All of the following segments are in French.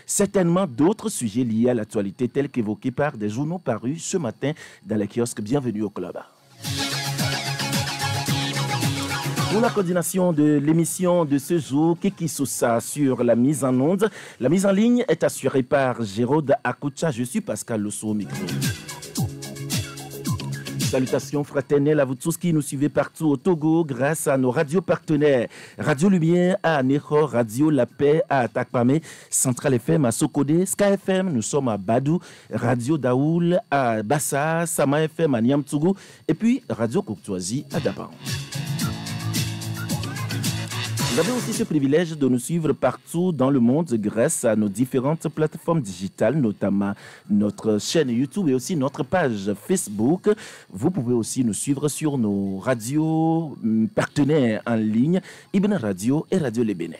certainement d'autres sujets liés à l'actualité tels qu'évoqués par des journaux parus ce matin dans les kiosques. Bienvenue au club. Pour la coordination de l'émission de ce jour, Kiki Sousa sur la mise en onde. La mise en ligne est assurée par Jérôme Akoucha. Je suis Pascal Losso au micro. Salutations fraternelles à vous tous qui nous suivez partout au Togo grâce à nos radios partenaires. Radio Lumière à Anéro, Radio La Paix à Atakpamé, Central FM à Sokodé, Sky FM, nous sommes à Badou, Radio Daoul à Bassa, Sama FM à Niamtougou et puis Radio Courtoisie à Daban. Vous avez aussi ce privilège de nous suivre partout dans le monde grâce à nos différentes plateformes digitales, notamment notre chaîne YouTube et aussi notre page Facebook. Vous pouvez aussi nous suivre sur nos radios partenaires en ligne, Ibn Radio et Radio Les Bénin.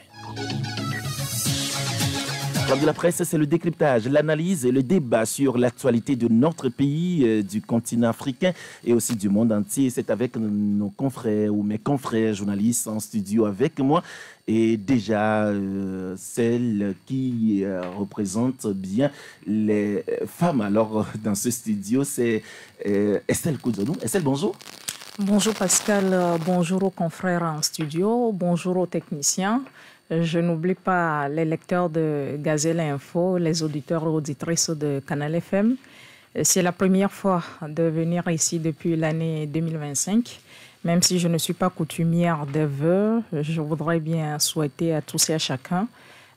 Comme de la presse, c'est le décryptage, l'analyse et le débat sur l'actualité de notre pays, du continent africain et aussi du monde entier. C'est avec nos confrères ou mes confrères journalistes en studio avec moi. Et déjà, celle qui représente bien les femmes alors dans ce studio, c'est Estelle Koudonou. Estelle, bonjour. Bonjour Pascal, bonjour aux confrères en studio, bonjour aux techniciens. Je n'oublie pas les lecteurs de Gazelle Info, les auditeurs et auditrices de Canal FM. C'est la première fois de venir ici depuis l'année 2025. Même si je ne suis pas coutumière des vœux, je voudrais bien souhaiter à tous et à chacun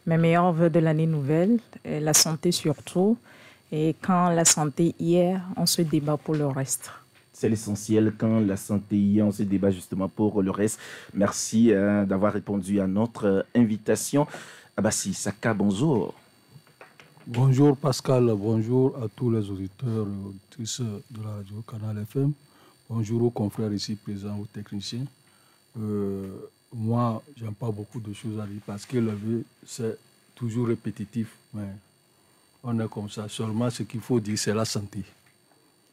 mes meilleurs vœux de l'année nouvelle, et la santé surtout. Et quand la santé y est, on se débat pour le reste. C'est l'essentiel quand la santé y est, on se débat justement pour le reste. Merci d'avoir répondu à notre invitation. Abassi Saka, bonjour. Bonjour Pascal, bonjour à tous les auditeurs et auditrices de la radio Canal FM. Bonjour aux confrères ici présents, aux techniciens. Moi, j'aime pas beaucoup de choses à dire parce que le vœu, c'est toujours répétitif. Mais on est comme ça. Seulement, ce qu'il faut dire, c'est la santé.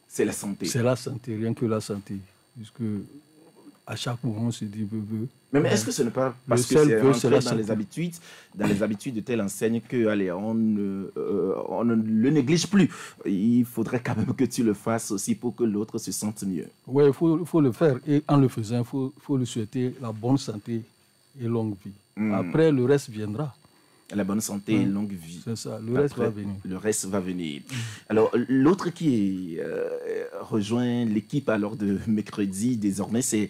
C'est la santé. C'est la santé, rien que la santé. Puisque à chaque moment, on se dit vœu. Mais est-ce que ce n'est pas parce que c'est rentré dans les habitudes de telle enseigne que, allez, on ne le néglige plus. Il faudrait quand même que tu le fasses aussi pour que l'autre se sente mieux. Oui, il faut le faire. Et en le faisant, il faut lui souhaiter la bonne santé et longue vie. Après, le reste viendra. La bonne santé et longue vie. C'est ça, le reste va venir. Le reste va venir. Alors, l'autre qui rejoint l'équipe alors de mercredi, désormais, c'est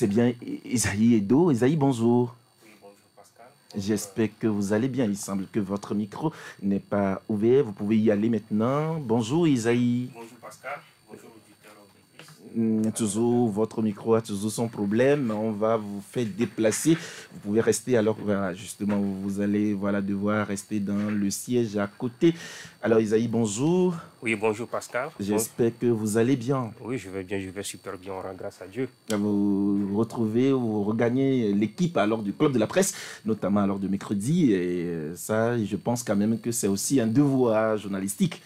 bien Isaïe Edo. Isaïe, bonjour. Oui, bonjour Pascal. J'espère que vous allez bien. Il semble que votre micro n'est pas ouvert. Vous pouvez y aller maintenant. Bonjour Isaïe. Bonjour Pascal. Bonjour auditeurs et toujours, votre micro a toujours son problème. On va vous faire déplacer. Vous pouvez rester alors, voilà, justement, vous allez devoir rester dans le siège à côté. Alors Isaïe, bonjour. Oui, bonjour Pascal. J'espère que vous allez bien. Oui, je vais bien, je vais super bien, on rend grâce à Dieu. Vous retrouvez, vous regagnez l'équipe alors du Club de la Presse, notamment alors de mercredi. Et ça, je pense quand même que c'est aussi un devoir journalistique.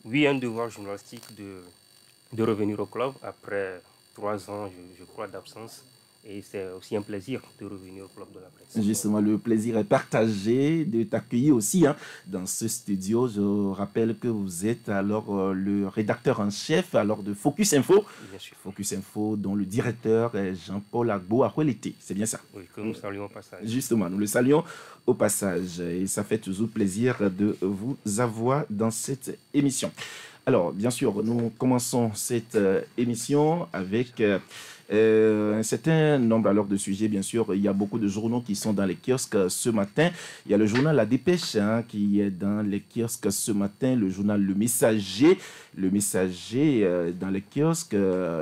Oui, un devoir journalistique de revenir au club après 3 ans, je crois, d'absence. Et c'est aussi un plaisir de revenir au Club de la Presse. Justement, le plaisir est partagé de t'accueillir aussi dans ce studio. Je rappelle que vous êtes alors le rédacteur en chef alors de Focus Info. Bien sûr. Focus Info, dont le directeur est Jean-Paul Agbo Akwelete. C'est bien ça? Oui, que nous saluons au passage. Justement, nous le saluons au passage. Et ça fait toujours plaisir de vous avoir dans cette émission. Alors, bien sûr, nous commençons cette émission avec un certain nombre alors de sujets. Bien sûr, il y a beaucoup de journaux qui sont dans les kiosques ce matin. Il y a le journal La Dépêche qui est dans les kiosques ce matin, le journal Le Messager dans les kiosques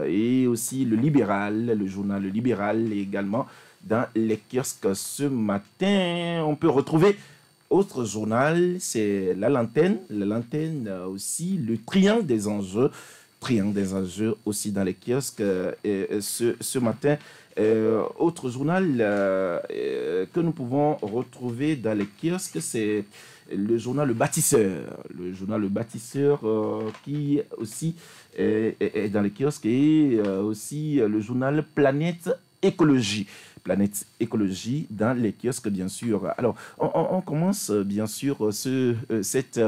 et aussi le Libéral, le journal Le Libéral également dans les kiosques ce matin. On peut retrouver autre journal, c'est La Lanterne aussi, le Triangle des enjeux aussi dans les kiosques ce matin. Autre journal que nous pouvons retrouver dans les kiosques, c'est le journal Le Bâtisseur. Le journal Le Bâtisseur qui aussi est dans les kiosques et aussi le journal Planète Écologie. Planète Écologie dans les kiosques, bien sûr. Alors, on commence, bien sûr, cette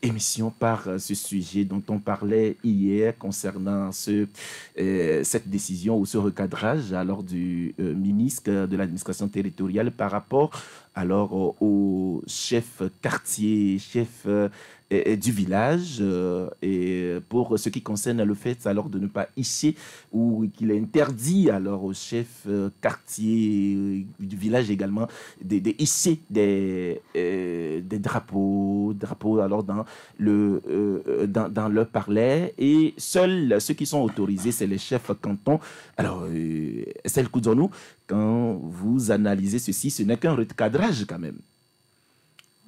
émission par ce sujet dont on parlait hier concernant cette décision ou ce recadrage alors du ministre de l'administration territoriale par rapport alors au chef quartier, chef du village, et pour ce qui concerne le fait alors de ne pas hisser ou qu'il est interdit alors au chef quartier du village également de hisser des drapeaux alors dans le parler, et seuls ceux qui sont autorisés c'est les chefs cantons. Alors Estelle Koudzonou, quand vous analysez ceci, ce n'est qu'un recadrage quand même.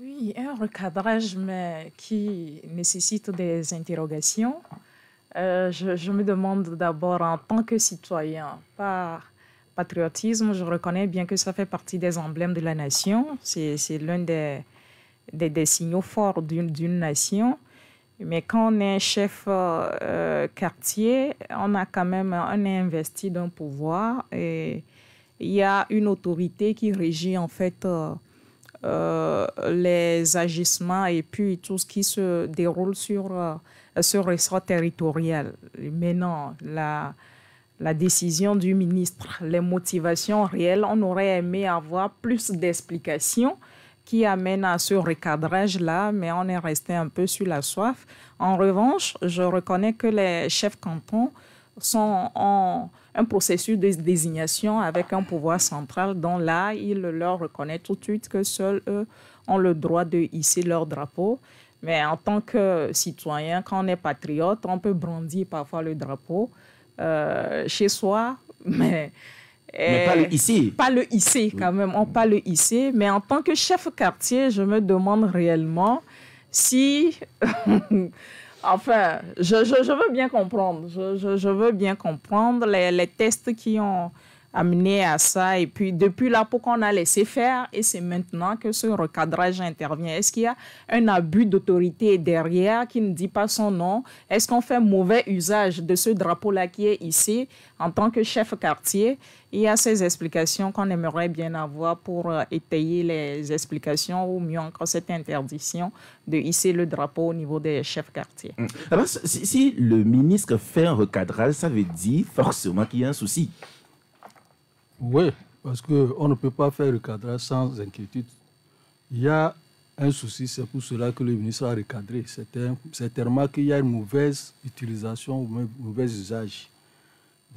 Oui, un recadrage, mais qui nécessite des interrogations. Je me demande d'abord, en tant que citoyen, par patriotisme, je reconnais bien que ça fait partie des emblèmes de la nation. C'est l'un des signaux forts d'une nation. Mais quand on est chef quartier, on est investi d'un pouvoir et il y a une autorité qui régit en fait les agissements et puis tout ce qui se déroule sur ce ressort territorial. Maintenant, la décision du ministre, les motivations réelles, on aurait aimé avoir plus d'explications qui amènent à ce recadrage-là, mais on est resté un peu sur la soif. En revanche, je reconnais que les chefs cantons sont en un processus de désignation avec un pouvoir central dont là, il leur reconnaît tout de suite que seuls eux ont le droit de hisser leur drapeau. Mais en tant que citoyen, quand on est patriote, on peut brandir parfois le drapeau chez soi, mais pas le hisser. Pas le hisser quand même, on pas le hisser. Mais en tant que chef quartier, je me demande réellement si... Enfin, je veux bien comprendre. Je veux bien comprendre les tests qui ont amené à ça. Et puis, depuis là, pourquoi on a laissé faire et c'est maintenant que ce recadrage intervient. Est-ce qu'il y a un abus d'autorité derrière qui ne dit pas son nom? Est-ce qu'on fait mauvais usage de ce drapeau-là qui est ici en tant que chef quartier? Il y a ces explications qu'on aimerait bien avoir pour étayer les explications ou mieux encore cette interdiction de hisser le drapeau au niveau des chefs quartiers. Alors, si le ministre fait un recadrage, ça veut dire forcément qu'il y a un souci. Oui, parce qu'on ne peut pas faire le cadrage sans inquiétude. Il y a un souci, c'est pour cela que le ministre a recadré. C'est tellement qu'il y a une mauvaise utilisation ou un mauvais usage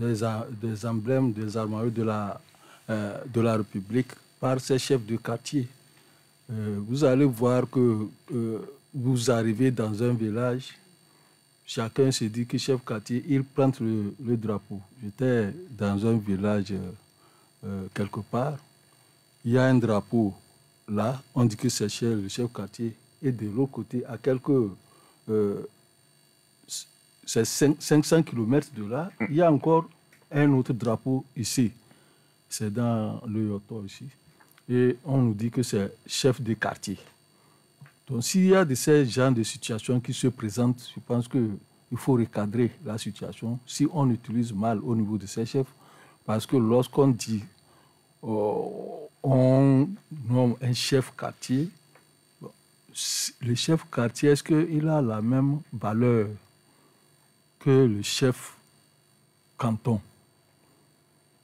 des emblèmes, des armoiries de la République par ces chefs de quartier. Vous allez voir que vous arrivez dans un village, chacun se dit que chef quartier, il prend le drapeau. J'étais dans un village quelque part, il y a un drapeau là, on dit que c'est le chef quartier, et de l'autre côté, à quelques 500 km de là, il y a encore un autre drapeau ici. C'est dans le Yoto ici. Et on nous dit que c'est chef de quartier. Donc s'il y a de ces genres de situations qui se présentent, je pense qu'il faut recadrer la situation si on utilise mal au niveau de ces chefs. Parce que lorsqu'on dit on nomme un chef quartier, le chef quartier, est-ce qu'il a la même valeur que le chef canton?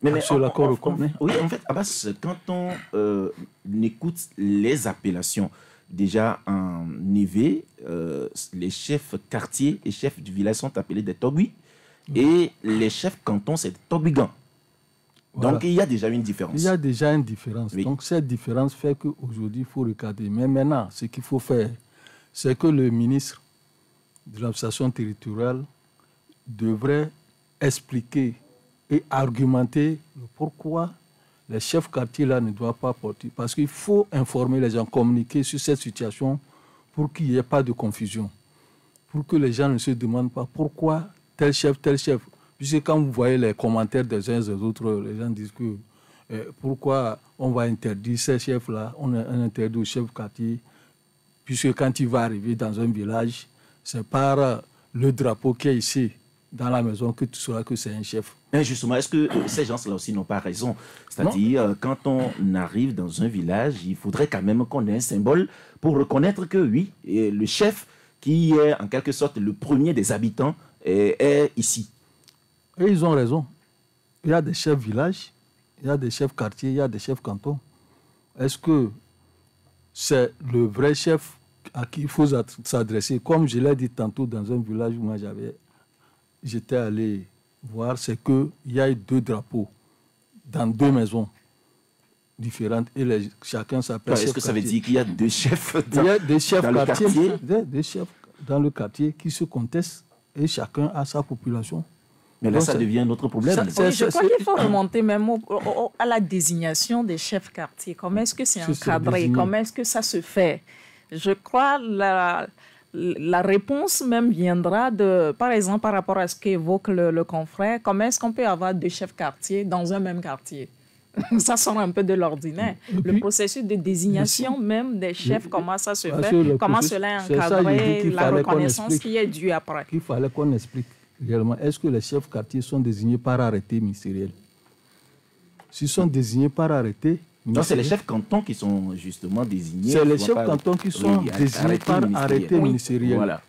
Oui, en fait, Abbas, quand on écoute les appellations, déjà en Nivé, les chefs quartiers et chefs du village sont appelés des Togui, et les chefs cantons, c'est des Togui-Gans. Voilà. Donc, il y a déjà une différence. Il y a déjà une différence. Oui. Donc, cette différence fait qu'aujourd'hui, il faut recadrer. Mais maintenant, ce qu'il faut faire, c'est que le ministre de l'administration territoriale devrait expliquer et argumenter pourquoi les chefs quartiers là ne doivent pas porter. Parce qu'il faut informer les gens, communiquer sur cette situation pour qu'il n'y ait pas de confusion. Pour que les gens ne se demandent pas pourquoi tel chef. Puisque quand vous voyez les commentaires des uns et des autres, les gens disent que pourquoi on va interdire ces chefs-là, on interdit au chef quartier, puisque quand il va arriver dans un village, c'est par le drapeau qui est ici, dans la maison, que tu sauras que c'est un chef. Et justement, est-ce que ces gens-là aussi n'ont pas raison? C'est-à-dire, quand on arrive dans un village, il faudrait quand même qu'on ait un symbole pour reconnaître que oui, et le chef qui est en quelque sorte le premier des habitants est ici. Et ils ont raison. Il y a des chefs villages, il y a des chefs quartiers, il y a des chefs cantons. Est-ce que c'est le vrai chef à qui il faut s'adresser? Comme je l'ai dit tantôt dans un village où j'étais allé voir, c'est qu'il y a eu 2 drapeaux dans 2 maisons différentes et chacun s'appelle chef. Est-ce que ça veut dire qu'il y a 2 chefs il y a des chefs dans le quartier? Des chefs dans le quartier qui se contestent et chacun a sa population. Mais là, ça devient un autre problème. Je crois qu'il faut remonter même à la désignation des chefs quartiers. Comment est-ce que c'est encadré? Comment est-ce que ça se fait? Je crois la réponse même viendra par exemple, par rapport à ce qu'évoque le confrère. Comment est-ce qu'on peut avoir 2 chefs quartiers dans un même quartier? Ça sort un peu de l'ordinaire. Le processus de désignation même des chefs, comment ça se fait? Comment cela est encadré? La reconnaissance qui est due après. Il fallait qu'on explique réellement. Est-ce que les chefs quartiers sont désignés par arrêté ministériel? S'ils sont désignés par arrêté... Non, c'est les chefs cantons qui sont justement désignés. C'est les chefs cantons qui sont désignés par arrêté ministériel. Voilà.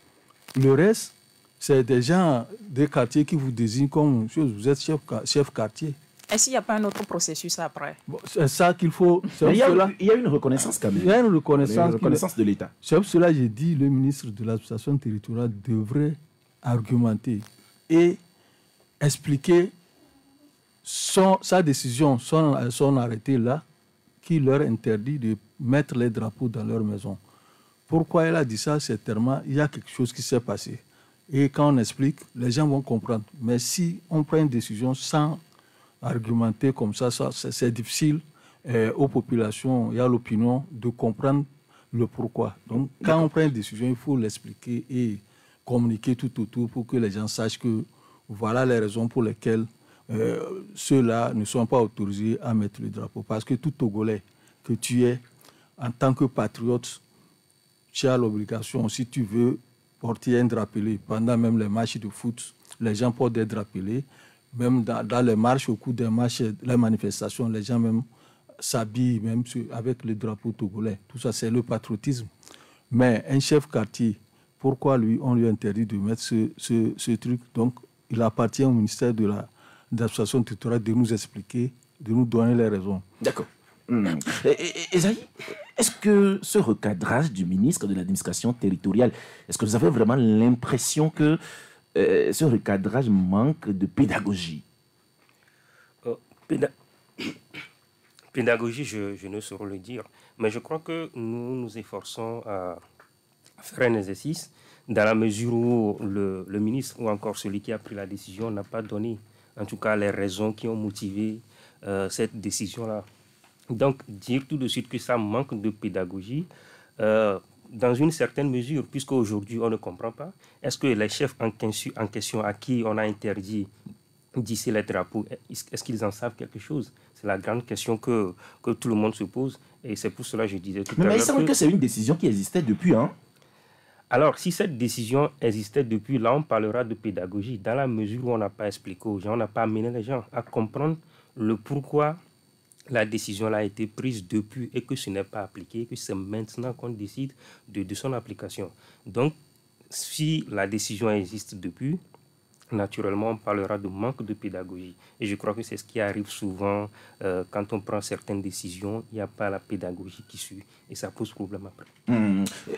Le reste, c'est des gens des quartiers qui vous désignent comme chose. Vous êtes chef quartier. Est-ce qu'il n'y a pas un autre processus après? Bon, c'est ça qu'il faut... Il y a une reconnaissance quand même. Il y a une reconnaissance de l'État. C'est pour cela que j'ai dit le ministre de l'administration territoriale devrait argumenter et expliquer sa décision, son arrêté là, qui leur interdit de mettre les drapeaux dans leur maison. Pourquoi elle a dit ça? C'est tellement, il y a quelque chose qui s'est passé. Et quand on explique, les gens vont comprendre. Mais si on prend une décision sans argumenter comme ça c'est difficile aux populations et à l'opinion de comprendre le pourquoi. Donc, quand on prend une décision, il faut l'expliquer et communiquer tout autour pour que les gens sachent que voilà les raisons pour lesquelles ceux-là ne sont pas autorisés à mettre le drapeau. Parce que tout Togolais que tu es, en tant que patriote, tu as l'obligation, si tu veux, porter un drapelé. Pendant même les matchs de foot, les gens portent des drapelés. Même dans les marches, au cours des marches, les manifestations, les gens même s'habillent même avec le drapeau togolais. Tout ça, c'est le patriotisme. Mais un chef quartier, pourquoi on lui interdit de mettre ce truc? Donc, il appartient au ministère de l'administration territoriale de nous expliquer, de nous donner les raisons. D'accord. Esaïe, est-ce que ce recadrage du ministre de l'administration territoriale, est-ce que vous avez vraiment l'impression que ce recadrage manque de pédagogie? Pédagogie, je ne saurais le dire, mais je crois que nous nous efforçons à faire un exercice dans la mesure où le ministre ou encore celui qui a pris la décision n'a pas donné, en tout cas, les raisons qui ont motivé cette décision-là. Donc, dire tout de suite que ça manque de pédagogie, dans une certaine mesure, puisque aujourd'hui on ne comprend pas, est-ce que les chefs en question à qui on a interdit d'hisser les drapeaux, est-ce qu'ils en savent quelque chose? C'est la grande question que tout le monde se pose, et c'est pour cela que je disais tout à l'heure. Mais il semble que c'est une décision qui existait depuis, hein? Alors, si cette décision existait depuis, là on parlera de pédagogie, dans la mesure où on n'a pas expliqué aux gens, on n'a pas amené les gens à comprendre le pourquoi la décision a été prise depuis et que ce n'est pas appliqué, que c'est maintenant qu'on décide de son application. Donc, si la décision existe depuis, naturellement, on parlera de manque de pédagogie. Et je crois que c'est ce qui arrive souvent quand on prend certaines décisions, il n'y a pas la pédagogie qui suit et ça pose problème après.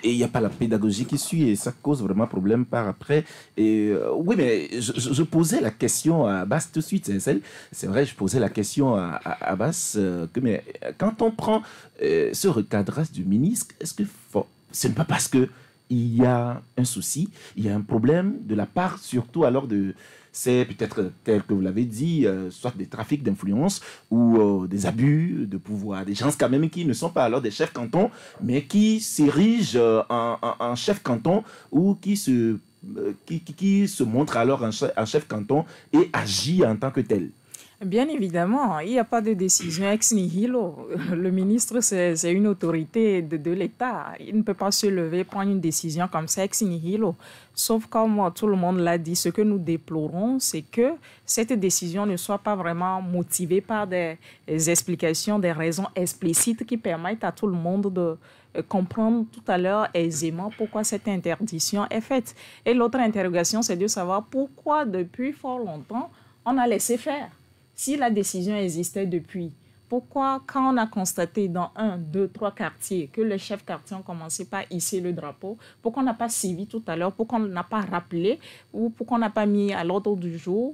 Et il n'y a pas la pédagogie qui suit et ça cause vraiment problème par après. Et, oui, mais je posais la question à Abbas tout de suite. C'est vrai, je posais la question à Abbas. Mais quand on prend ce recadrage du ministre, est-ce que ce n'est pas parce que il y a un souci, il y a un problème de la part surtout alors c'est peut-être tel que vous l'avez dit, soit des trafics d'influence ou des abus de pouvoir, des gens quand même qui ne sont pas alors des chefs cantons, mais qui s'érigent en chef canton ou qui se montrent alors un chef canton et agit en tant que tel. Bien évidemment, il n'y a pas de décision ex nihilo. Le ministre, c'est une autorité de l'État. Il ne peut pas se lever, prendre une décision comme ça ex nihilo. Sauf comme tout le monde l'a dit, ce que nous déplorons, c'est que cette décision ne soit pas vraiment motivée par des explications, des raisons explicites qui permettent à tout le monde de comprendre tout à l'heure aisément pourquoi cette interdiction est faite. Et l'autre interrogation, c'est de savoir pourquoi depuis fort longtemps, on a laissé faire. Si la décision existait depuis, pourquoi, quand on a constaté dans 1, 2, 3 quartiers que les chefs quartiers ont commencé par hisser le drapeau, pourquoi on n'a pas suivi tout à l'heure, pourquoi on n'a pas rappelé ou pourquoi on n'a pas mis à l'ordre du jour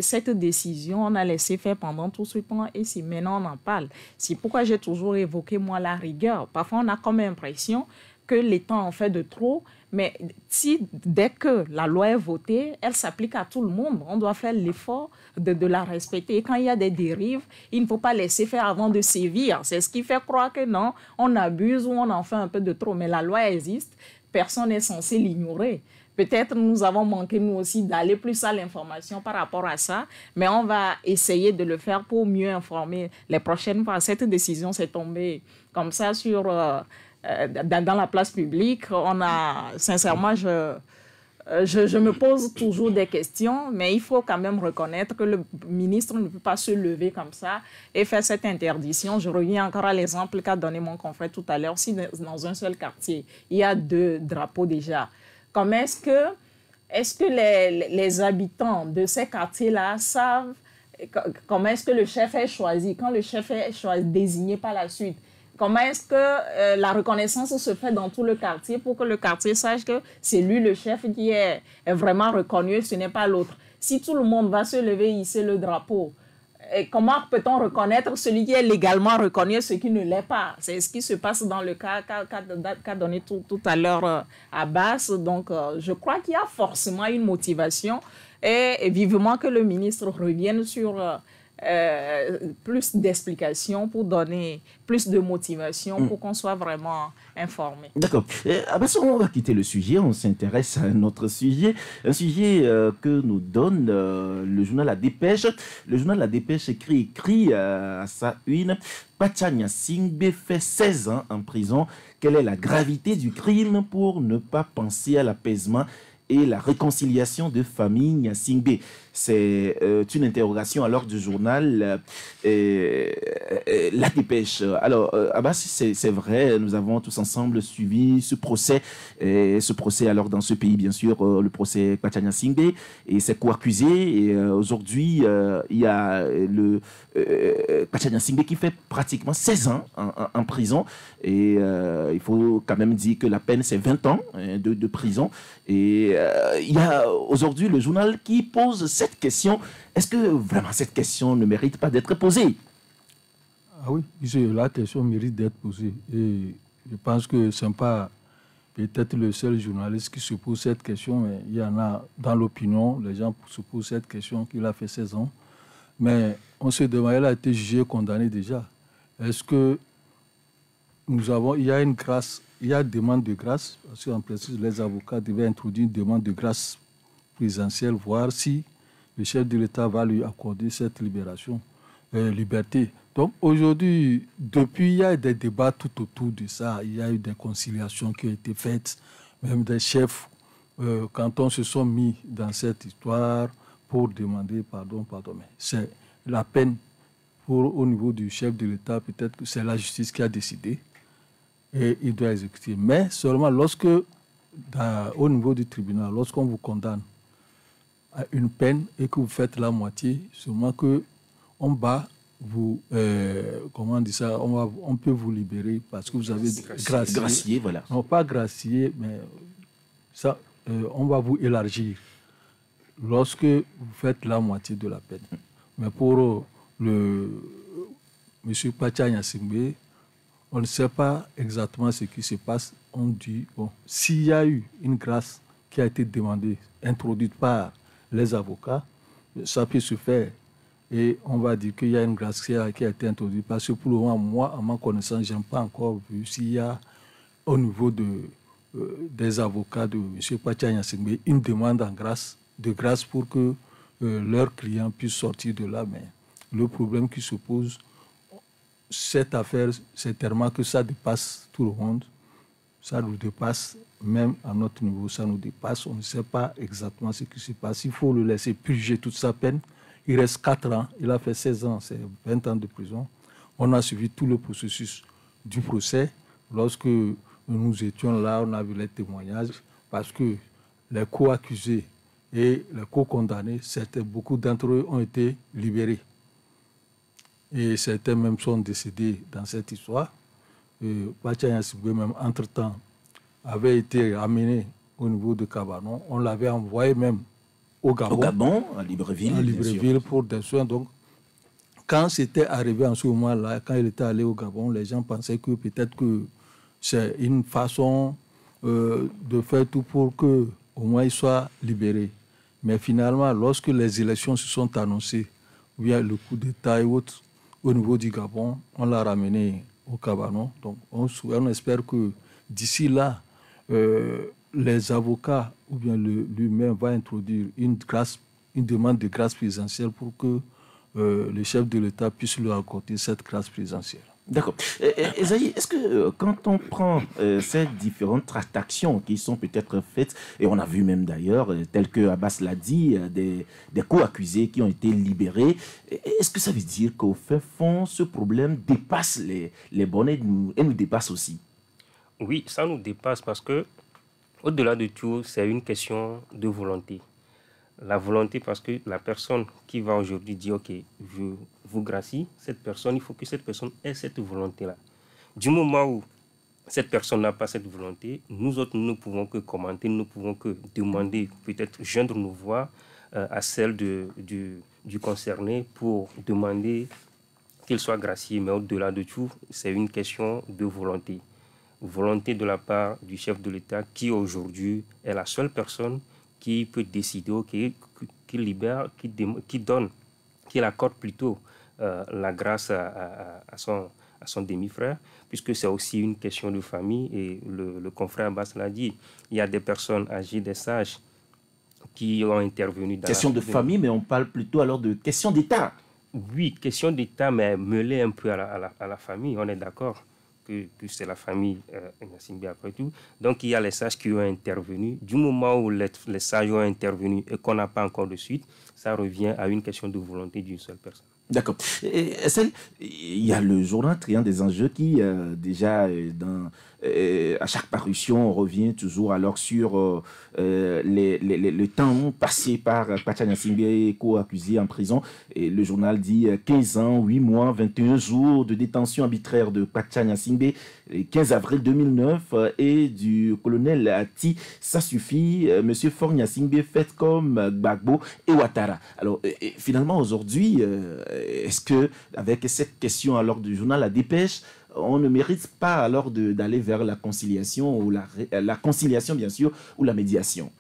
cette décision, on a laissé faire pendant tout ce temps et si maintenant on en parle. C'est pourquoi j'ai toujours évoqué, moi, la rigueur. Parfois, on a comme impression que l'État en fait de trop, mais si dès que la loi est votée, elle s'applique à tout le monde. On doit faire l'effort de la respecter. Et quand il y a des dérives, il ne faut pas laisser faire avant de sévir. C'est ce qui fait croire que non, on abuse ou on en fait un peu de trop. Mais la loi existe, personne n'est censé l'ignorer. Peut-être nous avons manqué, nous aussi, d'aller plus à l'information par rapport à ça, mais on va essayer de le faire pour mieux informer les prochaines fois. Cette décision s'est tombée comme ça sur... dans la place publique, sincèrement, je me pose toujours des questions, mais il faut quand même reconnaître que le ministre ne peut pas se lever comme ça et faire cette interdiction. Je reviens encore à l'exemple qu'a donné mon confrère tout à l'heure. Si dans un seul quartier, il y a 2 drapeaux déjà, comment est-ce que les habitants de ces quartiers-là savent comment est-ce que le chef est choisi, quand le chef est désigné par la suite? Comment est-ce que la reconnaissance se fait dans tout le quartier pour que le quartier sache que c'est lui le chef qui est vraiment reconnu, ce n'est pas l'autre? Si tout le monde va se lever et hisser le drapeau, comment peut-on reconnaître celui qui est légalement reconnu et ce qui ne l'est pas? C'est ce qui se passe dans le cas qu'a donné tout à l'heure Abbas. Donc, je crois qu'il y a forcément une motivation et vivement que le ministre revienne sur... plus d'explications pour donner plus de motivation pour qu'on soit vraiment informé. D'accord. On va quitter le sujet, on s'intéresse à un autre sujet, un sujet que nous donne le journal La Dépêche. Le journal La Dépêche écrit à sa une: Pacha Gnassingbé fait 16 ans en prison. Quelle est la gravité du crime pour ne pas penser à l'apaisement et la réconciliation de famille Gnassingbé? C'est une interrogation à l'ordre du journal La Dépêche. Alors, Abbas, c'est vrai, nous avons tous ensemble suivi ce procès. Alors dans ce pays, bien sûr, le procès Pacha Gnassingbé et ses co-accusés. Et aujourd'hui, il y a le Pacha Gnassingbé qui fait pratiquement 16 ans en prison. Et il faut quand même dire que la peine, c'est 20 ans de prison. Et il y a aujourd'hui le journal qui pose cette question. Est-ce que vraiment cette question ne mérite pas d'être posée? Ah oui, la question mérite d'être posée. Et je pense que ce n'est pas peut-être le seul journaliste qui se pose cette question, mais il y en a dans l'opinion, les gens se posent cette question qu'il a fait 16 ans. Mais on se demande, elle a été jugée, condamnée déjà. Est-ce que il y a une grâce, il y a demande de grâce, parce qu'en principe, les avocats devaient introduire une demande de grâce présidentielle, voir si le chef de l'État va lui accorder cette liberté. Donc aujourd'hui, depuis, il y a des débats tout autour de ça. Il y a eu des conciliations qui ont été faites, même des chefs cantons se sont mis dans cette histoire pour demander pardon. Mais c'est la peine au niveau du chef de l'État, peut-être que c'est la justice qui a décidé et il doit exécuter. Mais seulement lorsque, au niveau du tribunal, lorsqu'on vous condamne à une peine et que vous faites la moitié, seulement qu'on va vous, comment on dit ça, on peut vous libérer parce que vous avez gracié, voilà. Non, pas gracié, mais ça, on va vous élargir lorsque vous faites la moitié de la peine. Mais pour M. Pacha Gnassingbé, on ne sait pas exactement ce qui se passe. On dit, bon, s'il y a eu une grâce qui a été demandée, introduite par les avocats, ça peut se faire. Et on va dire qu'il y a une grâce qui a été introduite. Parce que pour le moment, moi, à ma connaissance, je n'ai pas encore vu s'il y a au niveau des avocats de M. Pacha Gnassingbé une demande de grâce pour que leurs clients puissent sortir de là. Mais le problème qui se pose, cette affaire, c'est tellement que ça dépasse tout le monde. Ça nous dépasse, même à notre niveau, ça nous dépasse. On ne sait pas exactement ce qui se passe. Il faut le laisser purger toute sa peine. Il reste 4 ans. Il a fait 16 ans, c'est 20 ans de prison. On a suivi tout le processus du procès. Lorsque nous étions là, on a vu les témoignages, parce que les co-accusés et les co-condamnés, beaucoup d'entre eux ont été libérés. Et certains même sont décédés dans cette histoire. Pachanya Simbé, même entre-temps, avait été amené au niveau de Cabanon. On l'avait envoyé même au Gabon. Au Gabon, à Libreville. À Libreville pour des soins. Donc, quand c'était arrivé en ce moment-là, quand il était allé au Gabon, les gens pensaient que peut-être que c'est une façon de faire tout pour qu'au moins il soit libéré. Mais finalement, lorsque les élections se sont annoncées, ou bien le coup d'État et autres, au niveau du Gabon, on l'a ramené au Cabanon. Donc, on espère que d'ici là, les avocats ou bien lui-même va introduire une demande de grâce présidentielle pour que le chef de l'État puisse lui accorder cette grâce présidentielle. D'accord. Esaïe, est-ce que quand on prend ces différentes tractations qui sont peut-être faites, et on a vu même d'ailleurs, tel que Abbas l'a dit, des co-accusés qui ont été libérés, est-ce que ça veut dire qu'au fin fond, ce problème dépasse les bornes et nous dépasse aussi? Oui, ça nous dépasse parce que, au-delà de tout, c'est une question de volonté. La volonté, parce que la personne qui va aujourd'hui dire « Ok, je vous gracie », cette personne, il faut que cette personne ait cette volonté-là. Du moment où cette personne n'a pas cette volonté, nous autres, nous ne pouvons que commenter, nous ne pouvons que demander, peut-être joindre nos voix à celle du concerné pour demander qu'il soit gracié. Mais au-delà de tout, c'est une question de volonté. Volonté de la part du chef de l'État qui aujourd'hui est la seule personne qui peut décider, qui libère, qui donne, qui accorde plutôt la grâce à son demi-frère, puisque c'est aussi une question de famille. Et le confrère Abbas l'a dit, il y a des personnes âgées, des sages, qui ont intervenu dans question de famille, mais on parle plutôt alors de question d'État. Oui, question d'État, mais mêlée un peu à la famille, on est d'accord que c'est la famille Gnassingbé après tout. Donc, il y a les sages qui ont intervenu. Du moment où les sages ont intervenu et qu'on n'a pas encore de suite, ça revient à une question de volonté d'une seule personne. D'accord. Il y a le journal Triangle des enjeux qui, déjà, à chaque parution, on revient toujours alors sur le temps passé par Pachanya Simbé, co-accusé en prison. Et le journal dit 15 ans, 8 mois, 21 jours de détention arbitraire de Pachanya Simbé, 15 avril 2009, et du colonel Ati, ça suffit, monsieur Fornia Simbé fait comme Gbagbo et Ouattara. Alors, finalement, aujourd'hui, est-ce que, avec cette question alors du journal La Dépêche, on ne mérite pas alors d'aller vers la conciliation, ou la conciliation, bien sûr, ou la médiation?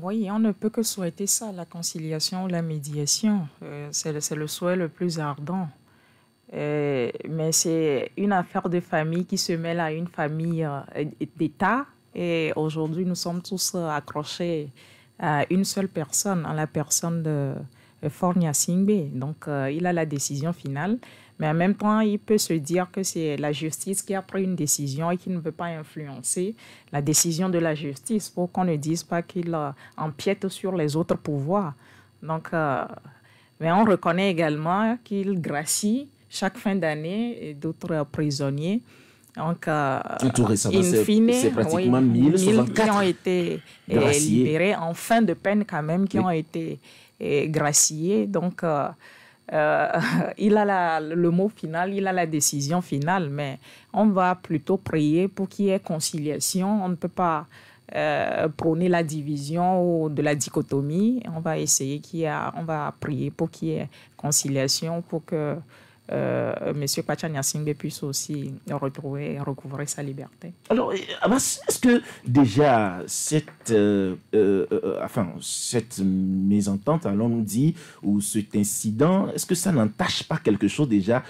Oui, on ne peut que souhaiter ça, la conciliation ou la médiation. C'est le souhait le plus ardent. Mais c'est une affaire de famille qui se mêle à une famille d'État. Et aujourd'hui, nous sommes tous accrochés à une seule personne, à la personne de Fornia Simbé. Donc, il a la décision finale. Mais en même temps, il peut se dire que c'est la justice qui a pris une décision et qui ne veut pas influencer la décision de la justice pour qu'on ne dise pas qu'il empiète sur les autres pouvoirs. Donc, mais on reconnaît également qu'il gracie chaque fin d'année d'autres prisonniers. Donc, tout récemment, c'est pratiquement 1064 qui ont été libérés en fin de peine quand même, qui ont été graciés. Donc, il a le mot final, il a la décision finale, mais on va plutôt prier pour qu'il y ait conciliation. On ne peut pas prôner la division ou de la dichotomie. On va essayer on va prier pour qu'il y ait conciliation, pour que M. Pachanya Simbé puisse aussi recouvrer sa liberté. Alors, est-ce que déjà cette mésentente, allons dit, ou cet incident, est-ce que ça n'entache pas quelque chose déjà,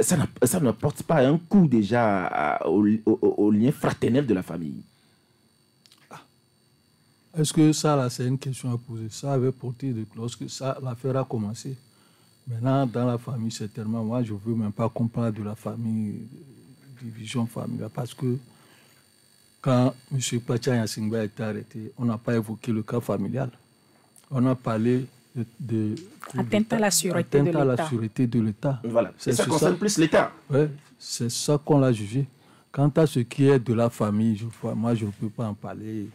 ça n'apporte pas un coup déjà au lien fraternel de la famille? Est-ce que ça, là, c'est une question à poser? Ça avait porté lorsque l'affaire a commencé. Maintenant, dans la famille, certainement, moi, je ne veux même pas qu'on parle de la famille, division familiale, parce que quand M. Pachaya Singba a été arrêté, on n'a pas évoqué le cas familial. On a parlé de atteinte à la sûreté de l'État. Voilà, ça concerne plus l'État. Oui, c'est ça qu'on l'a jugé. Quant à ce qui est de la famille, moi, je ne peux pas en parler.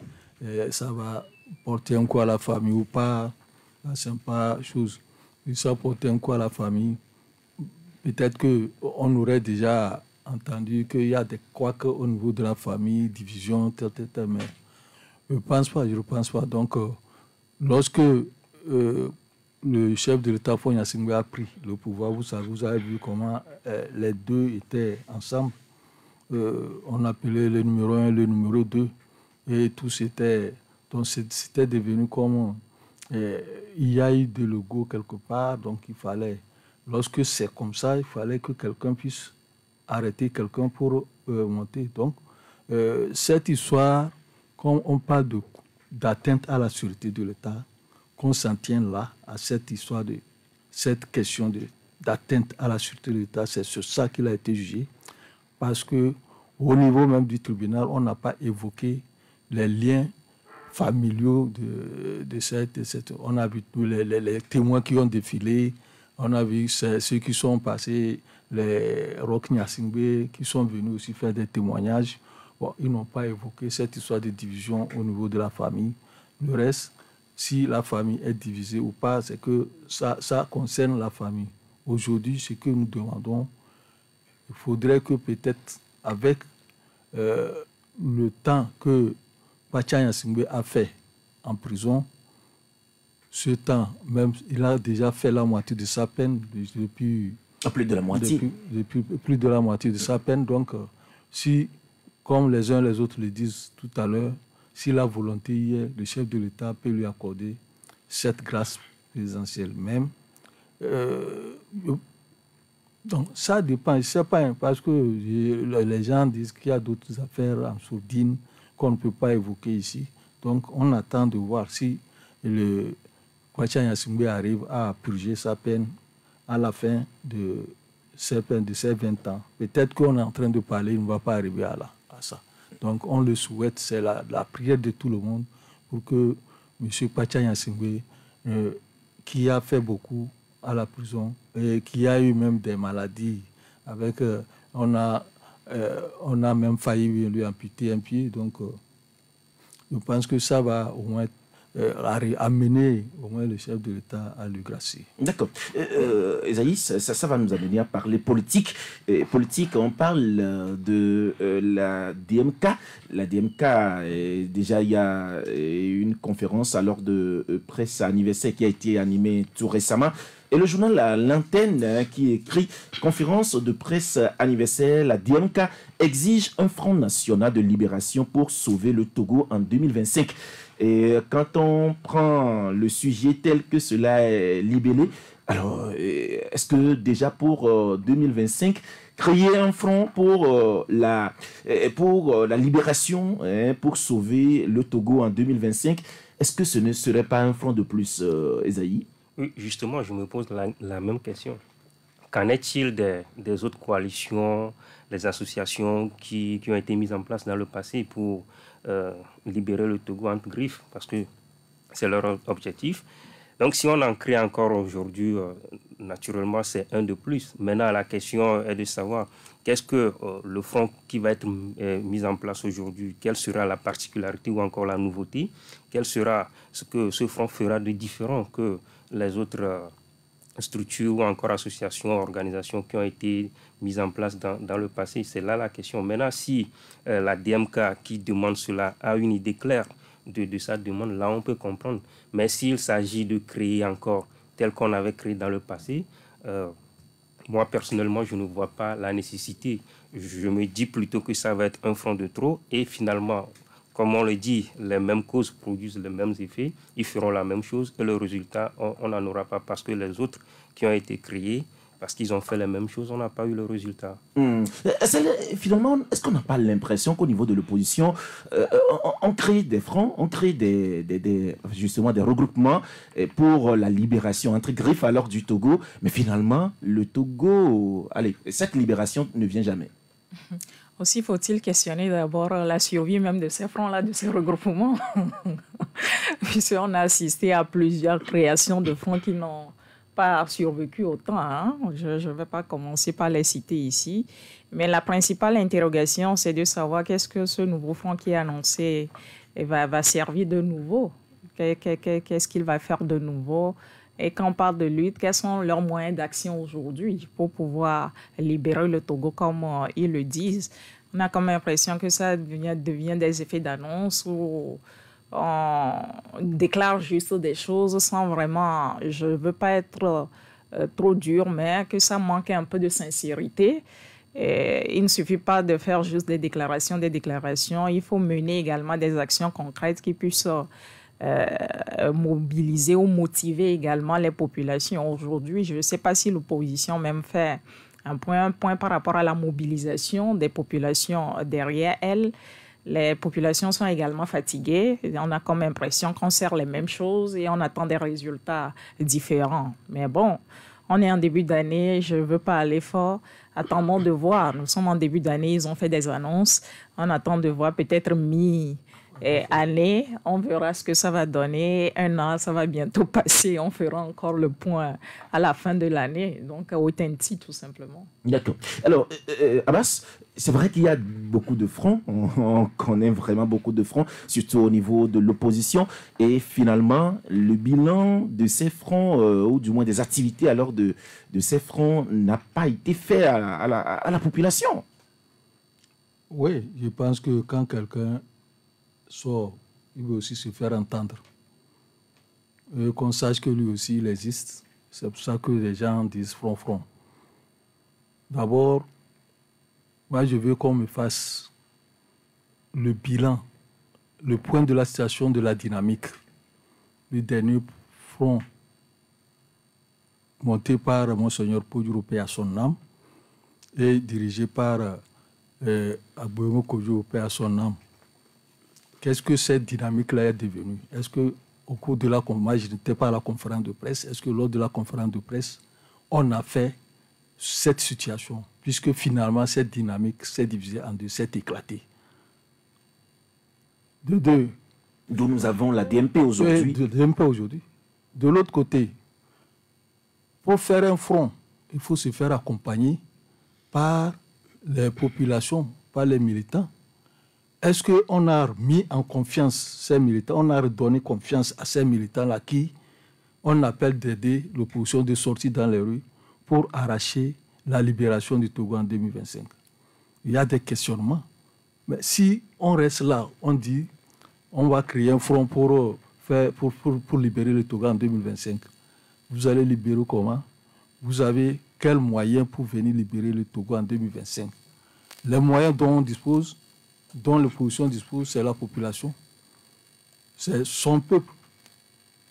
Ça va porter un coup à la famille ou pas, c'est pas chose. Si ça porte un coup à la famille, peut-être qu'on aurait déjà entendu qu'il y a des couacs au niveau de la famille, division, mais je ne pense pas. Donc, lorsque le chef de l'État, Faure Gnassingbé, a pris le pouvoir, vous avez vu comment les deux étaient ensemble. On appelait le numéro 1 et le numéro 2. Et tout c'était... Donc, c'était devenu comme... il y a eu des logos quelque part, donc il fallait... Lorsque c'est comme ça, il fallait que quelqu'un puisse arrêter quelqu'un pour monter. Donc, cette histoire, quand on parle d'atteinte à la sûreté de l'État, qu'on s'en tienne là, à cette histoire cette question d'atteinte à la sûreté de l'État, c'est sur ça qu'il a été jugé. Parce qu'au niveau même du tribunal, on n'a pas évoqué les liens familiaux de cette... On a vu tous les témoins qui ont défilé, on a vu ceux qui sont passés, les Roch Gnassingbé, qui sont venus aussi faire des témoignages. Bon, ils n'ont pas évoqué cette histoire de division au niveau de la famille. Le reste, si la famille est divisée ou pas, c'est que ça concerne la famille. Aujourd'hui, ce que nous demandons, il faudrait que peut-être avec le temps que Pachaya Gnassingbé a fait en prison, ce temps, même il a déjà fait la moitié de sa peine depuis... Plus de la moitié. Depuis plus de la moitié de sa peine. Donc, si, comme les uns et les autres le disent tout à l'heure, si la volonté y est, le chef de l'État peut lui accorder cette grâce présidentielle même. Donc, ça dépend. Je ne sais pas, parce que les gens disent qu'il y a d'autres affaires en sourdine qu'on ne peut pas évoquer ici. Donc, on attend de voir si le Pachaya Gnassingbé arrive à purger sa peine à la fin de ces 20 ans. Peut-être qu'on est en train de parler, il ne va pas arriver à ça. Donc, on le souhaite, c'est la prière de tout le monde pour que M. Pachaya Gnassingbé, qui a fait beaucoup à la prison et qui a eu même des maladies, on a même failli lui amputer un pied. Donc, je pense que ça va au moins amener au moins le chef de l'État à lui gracier. D'accord. Esaïs, ça va nous amener à parler politique. Politique, on parle de la DMK. La DMK, déjà, il y a une conférence à l'heure de presse anniversaire qui a été animée tout récemment. Et le journal L'Antenne qui écrit « Conférence de presse anniversaire, la DMK exige un front national de libération pour sauver le Togo en 2025 ». Et quand on prend le sujet tel que cela est libellé, alors est-ce que déjà pour 2025, créer un front pour la libération, pour sauver le Togo en 2025, est-ce que ce ne serait pas un front de plus, Esaïe? Oui, justement, je me pose la même question. Qu'en est-il des autres coalitions, les associations qui ont été mises en place dans le passé pour libérer le Togo entre griffes, parce que c'est leur objectif. Donc, si on en crée encore aujourd'hui, naturellement, c'est un de plus. Maintenant, la question est de savoir qu'est-ce que le front qui va être mis en place aujourd'hui, quelle sera la particularité ou encore la nouveauté, quel sera ce que ce front fera de différent que les autres structures ou encore associations, organisations qui ont été mises en place dans le passé. C'est là la question. Maintenant, si la DMK qui demande cela a une idée claire de sa demande, là on peut comprendre. Mais s'il s'agit de créer encore tel qu'on avait créé dans le passé, moi personnellement je ne vois pas la nécessité. Je me dis plutôt que ça va être un front de trop et finalement, comme on le dit, les mêmes causes produisent les mêmes effets, ils feront la même chose et le résultat, on n'en aura pas parce que les autres qui ont été créés parce qu'ils ont fait les mêmes choses, on n'a pas eu le résultat. Finalement, est-ce qu'on n'a pas l'impression qu'au niveau de l'opposition, on crée des fronts, on crée justement des regroupements pour la libération entre griffes alors du Togo, mais finalement, le Togo, allez, cette libération ne vient jamais. Aussi faut-il questionner d'abord la survie même de ces fronts-là, de ces regroupements, puisqu'on a assisté à plusieurs créations de fronts qui n'ont pas survécu autant. Hein. Je ne vais pas commencer par les citer ici, mais la principale interrogation, c'est de savoir qu'est-ce que ce nouveau front qui est annoncé va servir de nouveau. Qu'est-ce qu'il va faire de nouveau? Et quand on parle de lutte, quels sont leurs moyens d'action aujourd'hui pour pouvoir libérer le Togo, comme ils le disent? On a comme l'impression que ça devient des effets d'annonce où on déclare juste des choses sans vraiment, je ne veux pas être trop dur, mais que ça manque un peu de sincérité. Et il ne suffit pas de faire juste des déclarations. Il faut mener également des actions concrètes qui puissent mobiliser ou motiver également les populations. Aujourd'hui, je ne sais pas si l'opposition même fait un point par rapport à la mobilisation des populations derrière elle. Les populations sont également fatiguées. On a comme impression qu'on sert les mêmes choses et on attend des résultats différents. Mais bon, on est en début d'année, je ne veux pas aller fort. Attendons de voir. Nous sommes en début d'année, ils ont fait des annonces. On attend de voir peut-être mi-année. On verra ce que ça va donner. Un an, ça va bientôt passer. On fera encore le point à la fin de l'année. Donc, au Tenti, tout simplement. D'accord. Alors, Abbas, c'est vrai qu'il y a beaucoup de fronts. On connaît vraiment beaucoup de fronts, surtout au niveau de l'opposition. Et finalement, le bilan de ces fronts, ou du moins des activités alors de ces fronts, n'a pas été fait à la population. Oui, je pense que quand quelqu'un sort, il veut aussi se faire entendre. Qu'on sache que lui aussi, il existe. C'est pour ça que les gens disent front. D'abord, moi, je veux qu'on me fasse le bilan, le point de la situation de la dynamique. Le dernier front monté par Monseigneur Podjoro, paix à son âme, et dirigé par Agboemo Kodjo, paix à son âme. Qu'est-ce que cette dynamique-là est devenue? Est-ce qu'au cours de la conférence, moi je n'étais pas à la conférence de presse, est-ce que lors de la conférence de presse, on a fait cette situation, puisque finalement cette dynamique s'est divisée en deux, s'est éclatée. De deux. D'où nous avons la DMP aujourd'hui. De l'autre côté, pour faire un front, il faut se faire accompagner par les populations, par les militants. Est-ce qu'on a mis en confiance ces militants, on a redonné confiance à ces militants-là qui, on appelle d'aider l'opposition de sortir dans les rues pour arracher la libération du Togo en 2025? Il y a des questionnements. Mais si on reste là, on dit on va créer un front pour libérer le Togo en 2025. Vous allez libérer comment? Vous avez quels moyens pour venir libérer le Togo en 2025? Les moyens dont on dispose, dont l'opposition dispose, c'est la population. C'est son peuple.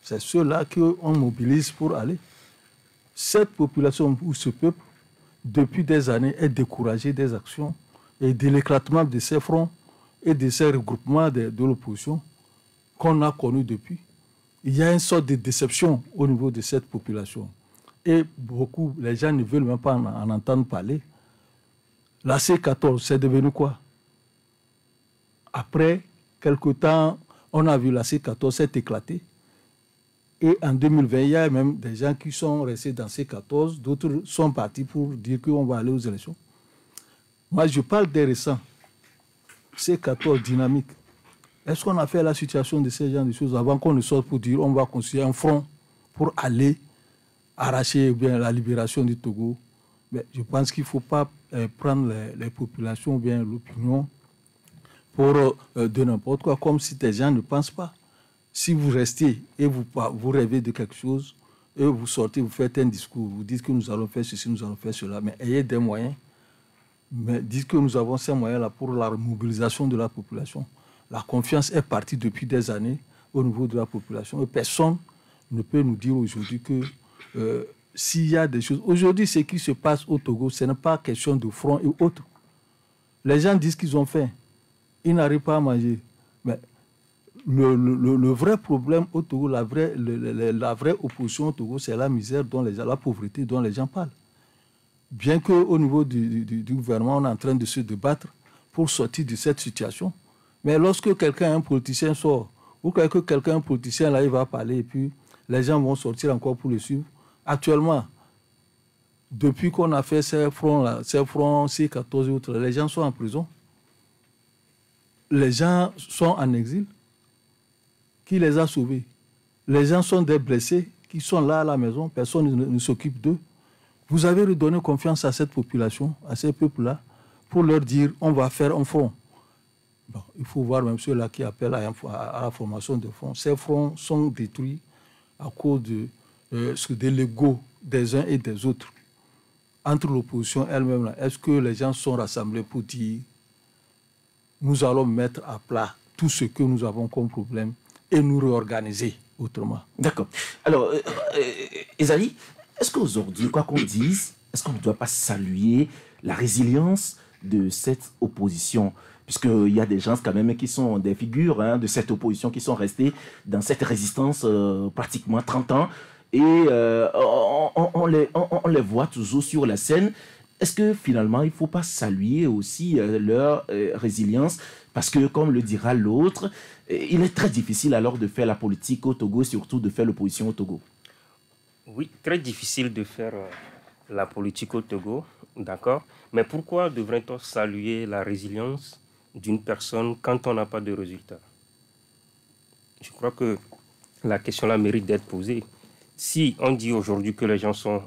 C'est ceux-là qu'on mobilise pour aller. Cette population ou ce peuple, depuis des années, est découragé des actions et de l'éclatement de ces fronts et de ces regroupements de l'opposition qu'on a connus depuis. Il y a une sorte de déception au niveau de cette population. Et les gens ne veulent même pas en entendre parler. La C14, c'est devenu quoi? Après quelque temps, on a vu la C14 s'est éclatée. Et en 2020, il y a même des gens qui sont restés dans C14, d'autres sont partis pour dire qu'on va aller aux élections. Moi, je parle des récents. C14 dynamique. Est-ce qu'on a fait la situation de ces gens de choses avant qu'on ne sorte pour dire on va construire un front pour aller arracher bien la libération du Togo? Mais je pense qu'il ne faut pas prendre les populations ou bien l'opinion pour de n'importe quoi, comme si des gens ne pensent pas. Si vous restez et vous rêvez de quelque chose, et vous sortez, vous faites un discours, vous dites que nous allons faire ceci, nous allons faire cela, mais ayez des moyens. Mais dites que nous avons ces moyens-là pour la mobilisation de la population. La confiance est partie depuis des années au niveau de la population. Et personne ne peut nous dire aujourd'hui que s'il y a des choses... Aujourd'hui, ce qui se passe au Togo, ce n'est pas question de front et autres. Les gens disent qu'ils ont faim. Ils n'arrivent pas à manger. Mais le vrai problème au Togo, la vraie opposition au Togo, c'est la misère, la pauvreté dont les gens parlent. Bien qu'au niveau du gouvernement, on est en train de se débattre pour sortir de cette situation. Mais lorsque un politicien sort, ou que un politicien là, il va parler, et puis les gens vont sortir encore pour le suivre. Actuellement, depuis qu'on a fait ces fronts-là, ces fronts C14 et autres, les gens sont en prison. Les gens sont en exil. Qui les a sauvés? Les gens sont des blessés qui sont là à la maison, personne ne s'occupe d'eux. Vous avez redonné confiance à cette population, à ces peuples-là, pour leur dire on va faire un front. Bon, il faut voir même ceux-là qui appellent à la formation de fronts. Ces fronts sont détruits à cause de l'ego des uns et des autres. Entre l'opposition elle-même, est-ce que les gens sont rassemblés pour dire nous allons mettre à plat tout ce que nous avons comme problème et nous réorganiser autrement? D'accord. Alors, Esaïe, est-ce qu'aujourd'hui, quoi qu'on dise, est-ce qu'on ne doit pas saluer la résilience de cette opposition? Puisqu'il y a des gens quand même qui sont des figures de cette opposition qui sont restés dans cette résistance pratiquement 30 ans et on les voit toujours sur la scène. Est-ce que finalement, il ne faut pas saluer aussi leur résilience? Parce que, comme le dira l'autre, il est très difficile alors de faire la politique au Togo, surtout de faire l'opposition au Togo. Oui, très difficile de faire la politique au Togo, d'accord. Mais pourquoi devrait-on saluer la résilience d'une personne quand on n'a pas de résultat? Je crois que la question-là mérite d'être posée. Si on dit aujourd'hui que les gens sont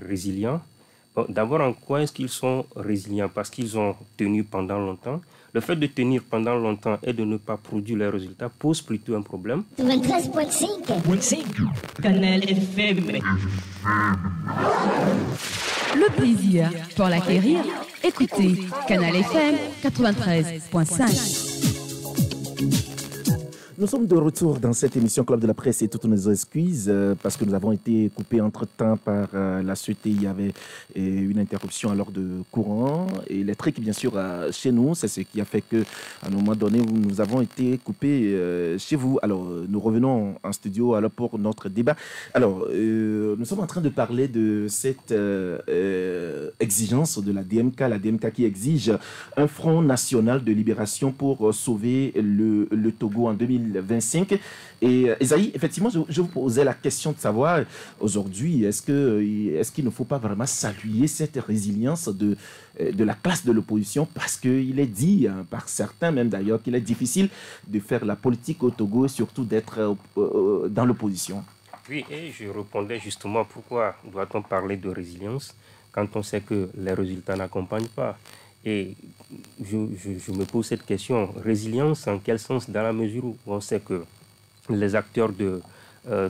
résilients, bon, d'abord, en quoi est-ce qu'ils sont résilients? Parce qu'ils ont tenu pendant longtemps. Le fait de tenir pendant longtemps et de ne pas produire les résultats pose plutôt un problème. 93.5 Canal FM. Le plaisir pour l'acquérir, écoutez Canal FM 93.5. Nous sommes de retour dans cette émission Club de la Presse et toutes nos excuses parce que nous avons été coupés entre-temps par la suite. Il y avait une interruption à l'heure de courant électrique, bien sûr, chez nous. C'est ce qui a fait qu'à un moment donné, nous avons été coupés chez vous. Alors, nous revenons en studio alors pour notre débat. Alors, nous sommes en train de parler de cette exigence de la DMK qui exige un front national de libération pour sauver le Togo en 2025. Et Esaïe, effectivement, je vous posais la question de savoir aujourd'hui, est-ce qu'il ne faut pas vraiment saluer cette résilience de la classe de l'opposition, parce qu'il est dit par certains même d'ailleurs qu'il est difficile de faire la politique au Togo, surtout d'être dans l'opposition. Oui, et je répondais justement pourquoi doit-on parler de résilience quand on sait que les résultats n'accompagnent pas. Et je me pose cette question, résilience en quel sens? Dans la mesure où on sait que les acteurs de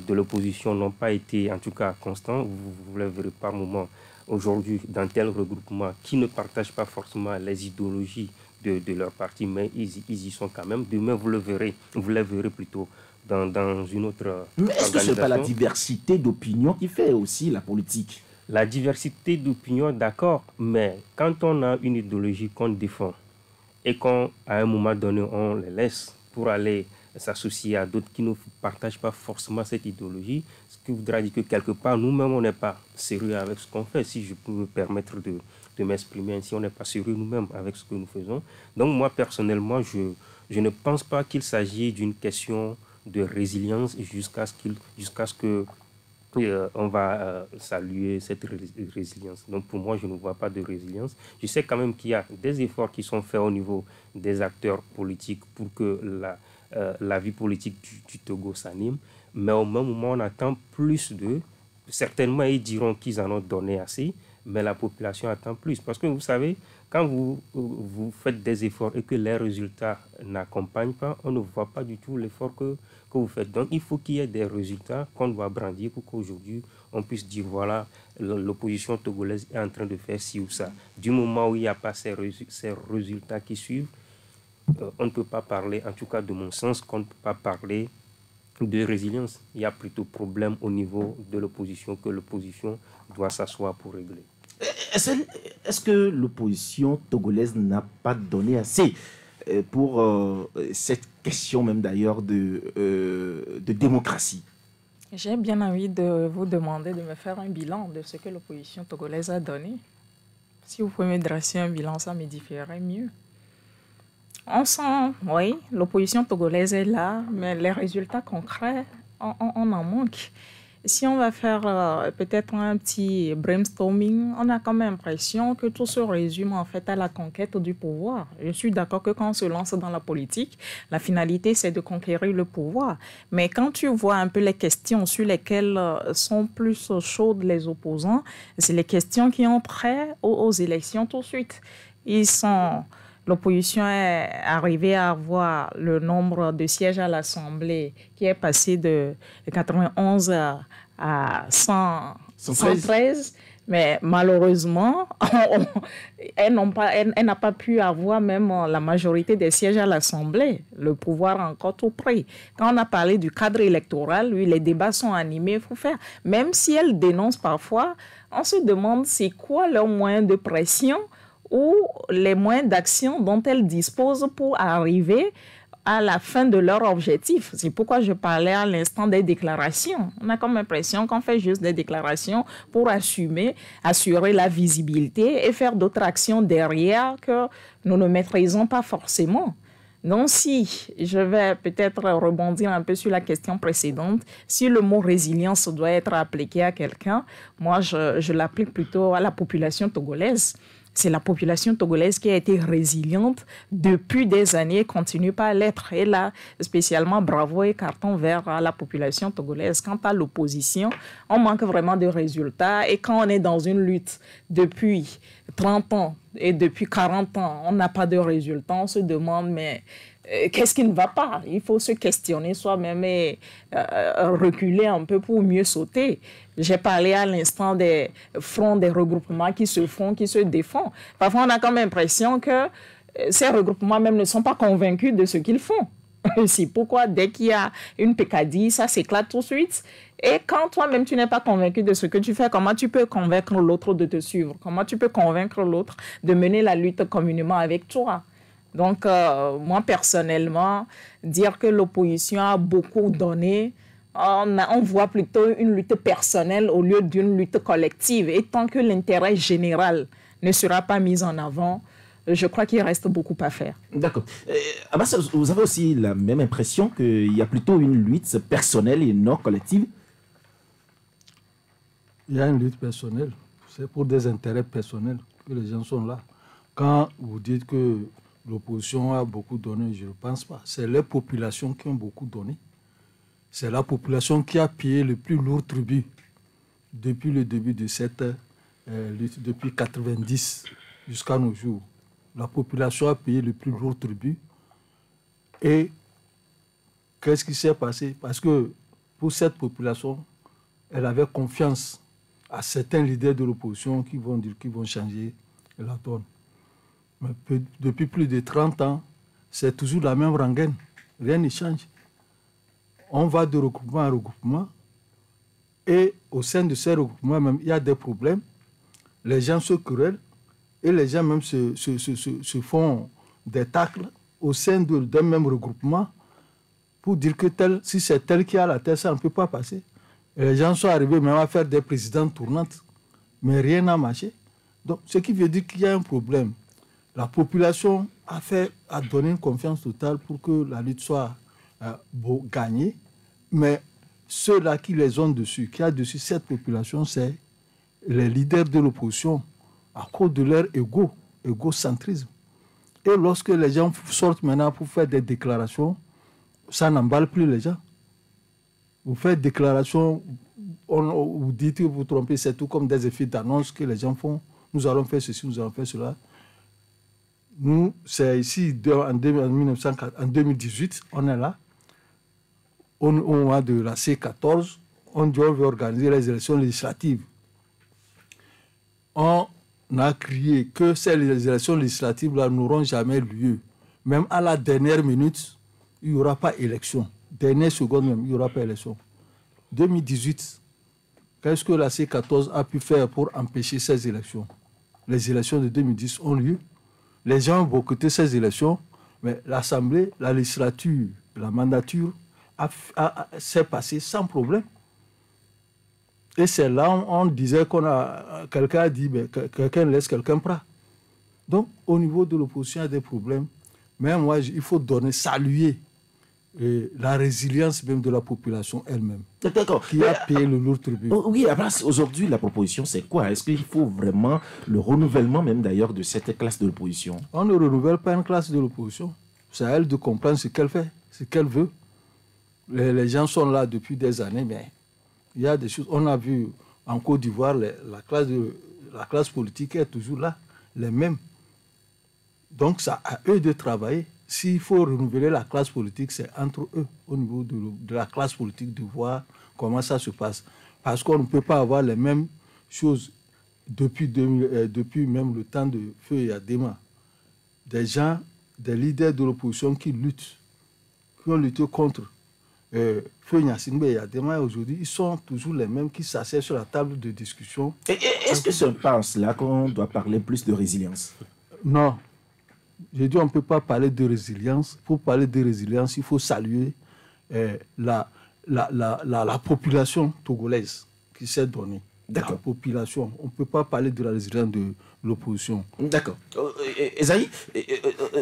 l'opposition n'ont pas été en tout cas constants. Vous le verrez par moment aujourd'hui dans tel regroupement qui ne partagent pas forcément les idéologies de leur parti, mais ils y sont quand même. Demain, vous les verrez plutôt dans une autre mais est-ce que ce n'est pas la diversité d'opinions qui fait aussi la politique? La diversité d'opinions, d'accord, mais quand on a une idéologie qu'on défend et qu'à un moment donné, on les laisse pour aller s'associer à d'autres qui ne partagent pas forcément cette idéologie, ce qui voudra dire que quelque part, nous-mêmes, on n'est pas sérieux avec ce qu'on fait. Si je peux me permettre de m'exprimer ainsi, on n'est pas sérieux nous-mêmes avec ce que nous faisons. Donc moi, personnellement, je ne pense pas qu'il s'agit d'une question de résilience jusqu'à ce que on va saluer cette résilience. Donc pour moi, je ne vois pas de résilience. Je sais quand même qu'il y a des efforts qui sont faits au niveau des acteurs politiques pour que la vie politique du Togo s'anime. Mais au même moment, on attend plus d'eux. Certainement, ils diront qu'ils en ont donné assez, mais la population attend plus. Parce que vous savez, quand vous faites des efforts et que les résultats n'accompagnent pas, on ne voit pas du tout l'effort que vous faites. Donc, il faut qu'il y ait des résultats qu'on doit brandir pour qu'aujourd'hui, on puisse dire, voilà, l'opposition togolaise est en train de faire ci ou ça. Du moment où il n'y a pas ces résultats qui suivent, on ne peut pas parler, en tout cas de mon sens, qu'on ne peut pas parler de résilience. Il y a plutôt problème au niveau de l'opposition que l'opposition doit s'asseoir pour régler. Est-ce que l'opposition togolaise n'a pas donné assez pour cette question même d'ailleurs de démocratie? J'ai bien envie de vous demander de me faire un bilan de ce que l'opposition togolaise a donné. Si vous pouvez me dresser un bilan, ça m'édifierait mieux. On sent, oui, l'opposition togolaise est là, mais les résultats concrets, on en manque. Si on va faire peut-être un petit brainstorming, on a quand même l'impression que tout se résume en fait à la conquête du pouvoir. Je suis d'accord que quand on se lance dans la politique, la finalité c'est de conquérir le pouvoir. Mais quand tu vois un peu les questions sur lesquelles sont plus chaudes les opposants, c'est les questions qui ont trait aux élections tout de suite. L'opposition est arrivée à avoir le nombre de sièges à l'Assemblée qui est passé de 91 à 113. Mais malheureusement, elle n'a pas pu avoir même la majorité des sièges à l'Assemblée. Le pouvoir est encore tout près. Quand on a parlé du cadre électoral, oui, les débats sont animés, il faut faire. Même si elle dénonce parfois, on se demande c'est quoi leur moyen de pression ou les moyens d'action dont elles disposent pour arriver à la fin de leur objectif. C'est pourquoi je parlais à l'instant des déclarations. On a comme l'impression qu'on fait juste des déclarations pour assurer la visibilité et faire d'autres actions derrière que nous ne maîtrisons pas forcément. Donc si je vais peut-être rebondir un peu sur la question précédente, si le mot résilience doit être appliqué à quelqu'un, moi je l'applique plutôt à la population togolaise. C'est la population togolaise qui a été résiliente depuis des années et continue pas à l'être. Et là, spécialement, bravo et carton vert à la population togolaise. Quant à l'opposition, on manque vraiment de résultats. Et quand on est dans une lutte depuis 30 ans et depuis 40 ans, on n'a pas de résultats, on se demande, mais qu'est-ce qui ne va pas? Il faut se questionner soi-même et reculer un peu pour mieux sauter. J'ai parlé à l'instant des fronts, des regroupements qui se font, qui se défendent. Parfois, on a comme l'impression que ces regroupements même ne sont pas convaincus de ce qu'ils font. C'est pourquoi dès qu'il y a une pécadille, ça s'éclate tout de suite. Et quand toi-même, tu n'es pas convaincu de ce que tu fais, comment tu peux convaincre l'autre de te suivre? Comment tu peux convaincre l'autre de mener la lutte communément avec toi? Donc, moi, personnellement, dire que l'opposition a beaucoup donné, on voit plutôt une lutte personnelle au lieu d'une lutte collective. Et tant que l'intérêt général ne sera pas mis en avant, je crois qu'il reste beaucoup à faire. D'accord. Abbas, vous avez aussi la même impression qu'il y a plutôt une lutte personnelle et non collective? Il y a une lutte personnelle. C'est pour des intérêts personnels que les gens sont là. Quand vous dites que l'opposition a beaucoup donné, je ne pense pas. C'est les populations qui ont beaucoup donné. C'est la population qui a payé le plus lourd tribut depuis le début de cette lutte, depuis 1990 jusqu'à nos jours. La population a payé le plus lourd tribut. Et qu'est-ce qui s'est passé? Parce que pour cette population, elle avait confiance à certains leaders de l'opposition qui vont dire qu'ils vont changer la donne. Mais depuis plus de 30 ans, c'est toujours la même rengaine. Rien ne change. On va de regroupement à regroupement. Et au sein de ces regroupements, même, il y a des problèmes. Les gens se querellent. Et les gens même se font des tacles au sein d'un même regroupement pour dire que si c'est tel qui a la tête, ça ne peut pas passer. Et les gens sont arrivés même à faire des présidents tournantes. Mais rien n'a marché. Donc, ce qui veut dire qu'il y a un problème. La population a donné une confiance totale pour que la lutte soit gagnée. Mais ceux-là qui les ont dessus, qui a dessus cette population, c'est les leaders de l'opposition à cause de leur égocentrisme. Et lorsque les gens sortent maintenant pour faire des déclarations, ça n'emballe plus les gens. Vous faites des déclarations, vous dites que vous trompez, c'est tout comme des effets d'annonce que les gens font. Nous allons faire ceci, nous allons faire cela. Nous, c'est ici, en 2018, on est là. On a de la C14, on dit on veut organiser les élections législatives. On a crié que ces élections législatives-là n'auront jamais lieu. Même à la dernière minute, il n'y aura pas élection. dernière seconde même, il n'y aura pas élection. 2018, qu'est-ce que la C14 a pu faire pour empêcher ces élections? Les élections de 2010 ont lieu. Les gens ont boycotté ces élections, mais l'Assemblée, la législature, la mandature s'est passée sans problème. Et c'est là où on disait quelqu'un a dit, mais quelqu'un laisse, quelqu'un prend. Donc, au niveau de l'opposition, il y a des problèmes. Mais moi, il faut saluer la résilience même de la population elle-même. D'accord. Qui a payé le lourd tribut. Oui, aujourd'hui, la proposition, c'est quoi? Est-ce qu'il faut vraiment le renouvellement même d'ailleurs de cette classe de l'opposition? On ne renouvelle pas une classe de l'opposition. C'est à elle de comprendre ce qu'elle fait, ce qu'elle veut. Les gens sont là depuis des années, mais il y a des choses. On a vu en Côte d'Ivoire, la classe politique est toujours là, les mêmes. Donc, c'est à eux de travailler. S'il faut renouveler la classe politique, c'est entre eux, au niveau de la classe politique, de voir comment ça se passe. Parce qu'on ne peut pas avoir les mêmes choses depuis même le temps de Feu Yadema. Des gens, des leaders de l'opposition qui luttent, qui ont lutté contre Feu Yadema, aujourd'hui, ils sont toujours les mêmes qui s'asseyent sur la table de discussion. Est-ce que c'est par cela qu'on doit parler plus de résilience? Non. J'ai dit on ne peut pas parler de résilience. Pour parler de résilience, il faut saluer la population togolaise qui s'est donnée. D'accord. La population. On ne peut pas parler de la résilience de l'opposition. D'accord. Esaïe,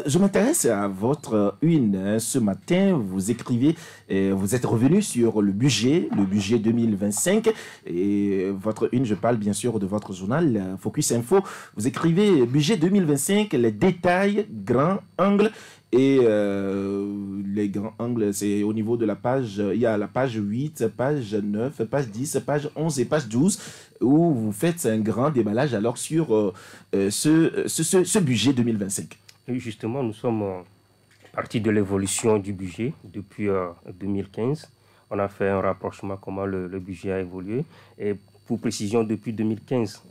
je m'intéresse à votre une. Ce matin, vous écrivez, vous êtes revenu sur le budget 2025. Et votre une, je parle bien sûr de votre journal, Focus Info. Vous écrivez budget 2025, les détails, grand angle. Et les grands angles, c'est au niveau de la page, il y a la page 8, page 9, page 10, page 11 et page 12, où vous faites un grand déballage alors sur ce budget 2025. Et justement, nous sommes partis de l'évolution du budget depuis 2015. On a fait un rapprochement comment le budget a évolué. Et pour précision, depuis 2015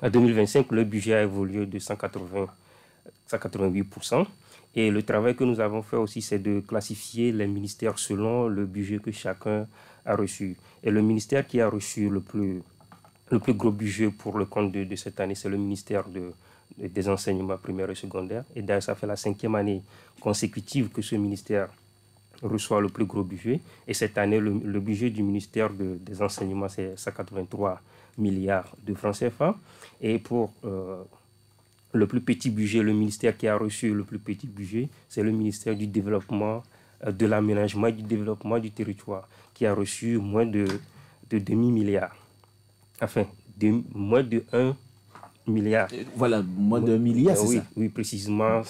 à 2025, le budget a évolué de 188%. Et le travail que nous avons fait aussi, c'est de classifier les ministères selon le budget que chacun a reçu. Et le ministère qui a reçu le plus gros budget pour le compte de cette année, c'est le ministère des enseignements primaires et secondaires. Et d'ailleurs, ça fait la 5e année consécutive que ce ministère reçoit le plus gros budget. Et cette année, le budget du ministère des enseignements, c'est 183 milliards de francs CFA. Et pour le plus petit budget, le ministère qui a reçu le plus petit budget, c'est le ministère du développement, de l'aménagement et du développement du territoire, qui a reçu moins de demi-milliard. Enfin, moins de 1 milliard. Voilà, moins de 1 milliard, c'est ça? Oui, précisément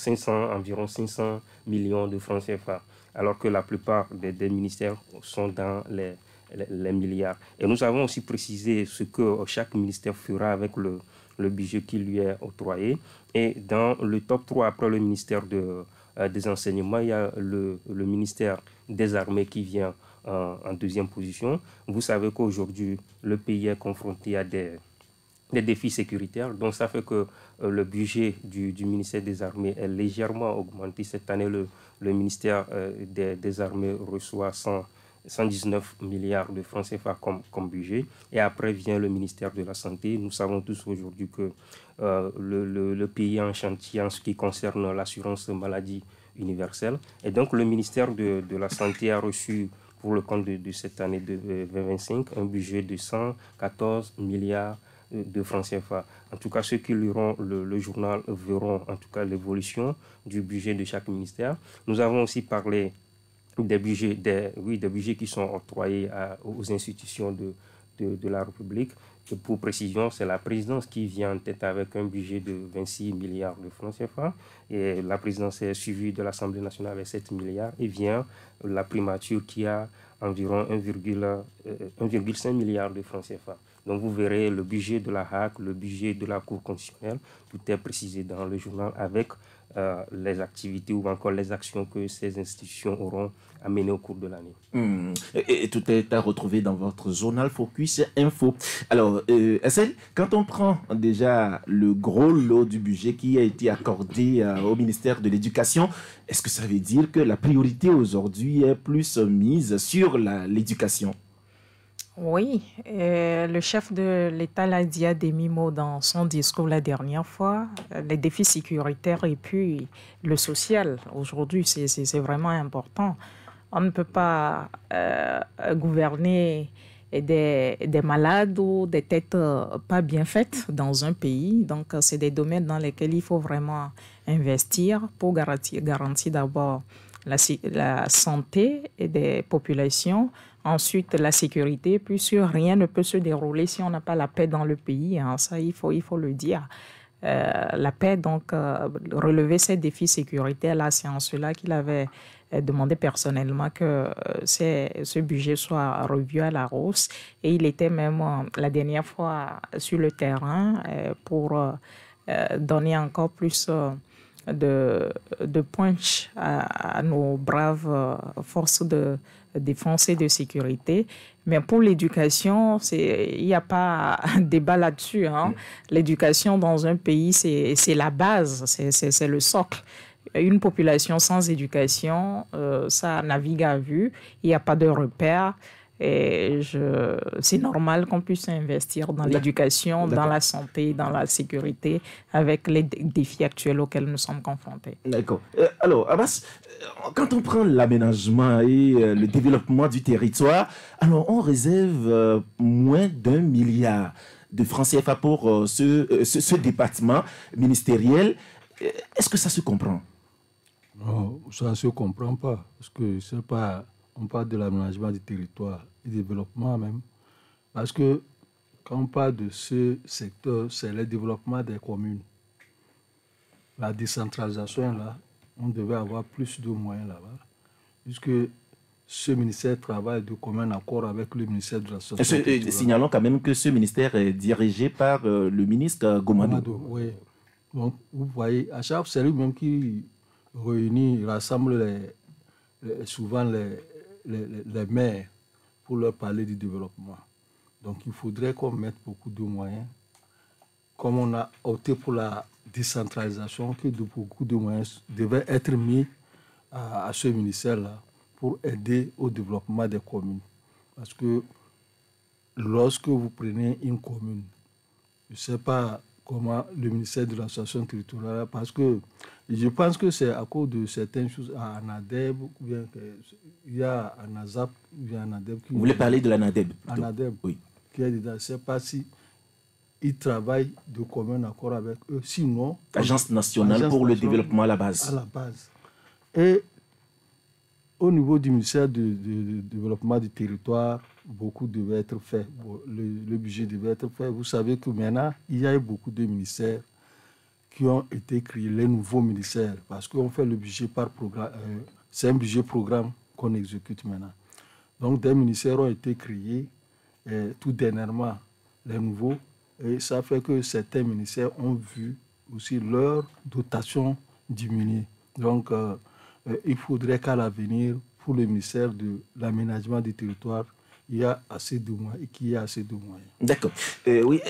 environ 500 millions de francs CFA, alors que la plupart des ministères sont dans les milliards. Et nous avons aussi précisé ce que chaque ministère fera avec le budget qui lui est octroyé. Et dans le top 3, après le ministère des enseignements, il y a le ministère des armées qui vient en deuxième position. Vous savez qu'aujourd'hui, le pays est confronté à des défis sécuritaires. Donc, ça fait que le budget du ministère des armées est légèrement augmenté. Cette année, le ministère des armées reçoit 119 milliards de francs CFA comme budget. Et après vient le ministère de la Santé. Nous savons tous aujourd'hui que le pays est en chantier en ce qui concerne l'assurance maladie universelle. Et donc le ministère de la Santé a reçu pour le compte de cette année de 2025 un budget de 114 milliards de francs CFA. En tout cas, ceux qui liront le journal verront en tout cas l'évolution du budget de chaque ministère. Nous avons aussi parlé des budgets qui sont octroyés aux institutions de la République. Et pour précision, c'est la présidence qui vient en tête avec un budget de 26 milliards de francs CFA. Et la présidence est suivie de l'Assemblée nationale avec 7 milliards. Et vient la primature qui a environ 1,5 milliard de francs CFA. Donc vous verrez le budget de la HAC, le budget de la Cour constitutionnelle, tout est précisé dans le journal avec les activités ou encore les actions que ces institutions auront à mener au cours de l'année. Et tout est à retrouver dans votre journal Focus Info. Alors, Essel, quand on prend déjà le gros lot du budget qui a été accordé au ministère de l'Éducation, est-ce que ça veut dire que la priorité aujourd'hui est plus mise sur l'éducation? Oui, le chef de l'État l'a dit à demi-mot dans son discours la dernière fois. Les défis sécuritaires et puis le social, aujourd'hui, c'est vraiment important. On ne peut pas gouverner des malades ou des têtes pas bien faites dans un pays. Donc, c'est des domaines dans lesquels il faut vraiment investir pour garantir d'abord la santé des populations, ensuite la sécurité, puisque rien ne peut se dérouler si on n'a pas la paix dans le pays. Hein. Ça, il faut le dire. La paix, donc, relever ces défis sécuritaires-là, c'est en cela qu'il avait demandé personnellement que ce budget soit revu à la hausse. Et il était même la dernière fois sur le terrain pour donner encore plus de punch à nos braves forces de défense et de sécurité. Mais pour l'éducation, il n'y a pas débat là-dessus. Hein. L'éducation dans un pays, c'est la base, c'est le socle. Une population sans éducation, ça navigue à vue, il n'y a pas de repères. Et c'est normal qu'on puisse investir dans l'éducation, dans la santé, dans la sécurité, avec les défis actuels auxquels nous sommes confrontés. D'accord. Alors, Abbas, quand on prend l'aménagement et le développement du territoire, alors on réserve moins d'1 milliard de francs CFA pour ce département ministériel. Est-ce que ça se comprend? Non, ça ne se comprend pas. Parce que c'est pas, on parle de l'aménagement du territoire et du développement même. Parce que quand on parle de ce secteur, c'est le développement des communes. La décentralisation, là, on devait avoir plus de moyens là-bas. Puisque ce ministère travaille de commun accord avec le ministère de la Société. Signalons quand même que ce ministère est dirigé par le ministre Gomado. Oui. Donc, vous voyez, à chaque fois, c'est lui-même qui réunit, rassemble souvent les maires pour leur parler du développement. Donc, il faudrait qu'on mette beaucoup de moyens. Comme on a opté pour la décentralisation, que beaucoup de moyens devaient être mis à ce ministère-là pour aider au développement des communes. Parce que lorsque vous prenez une commune, je ne sais pas comment le ministère de l'association territoriale, parce que je pense que c'est à cause de certaines choses à Anadeb, ou bien il y a Anazap, ou bien Anadeb. Vous voulez parler de l'Anadeb? Anadeb, oui. Qui est dedans. Je ne sais pas si ils travaillent de commun accord avec eux. Sinon, Agence nationale pour le développement à la base. À la base. Et au niveau du ministère du développement du territoire, beaucoup devait être fait. Le budget devait être fait. Vous savez que maintenant, il y a eu beaucoup de ministères qui ont été créés, les nouveaux ministères, parce qu'on fait le budget par programme. C'est un budget programme qu'on exécute maintenant. Donc, des ministères ont été créés tout dernièrement, les nouveaux. Et ça fait que certains ministères ont vu aussi leur dotation diminuer. Donc, il faudrait qu'à l'avenir, pour le ministère de l'aménagement du territoire, il y a assez de moyens et qu'il y a assez de moyens. D'accord. Oui,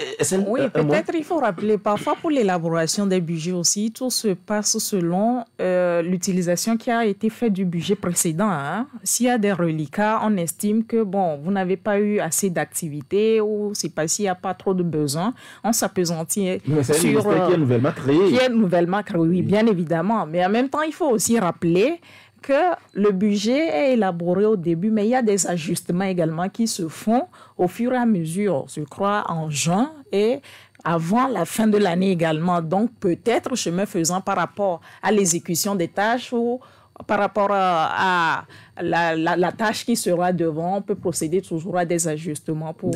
peut-être il faut rappeler, parfois pour l'élaboration des budgets aussi, tout se passe selon l'utilisation qui a été faite du budget précédent. Hein. S'il y a des reliquats, on estime que vous n'avez pas eu assez d'activités ou c'est parce qu'il n'y a pas trop de besoins. On s'appesantit sur... qui est nouvellement créé. Qui est nouvellement créé, oui, bien évidemment. Mais en même temps, il faut aussi rappeler que le budget est élaboré au début, mais il y a des ajustements également qui se font au fur et à mesure, je crois, en juin et avant la fin de l'année également. Donc, peut-être, chemin faisant par rapport à l'exécution des tâches ou par rapport à la tâche qui sera devant, on peut procéder toujours à des ajustements pour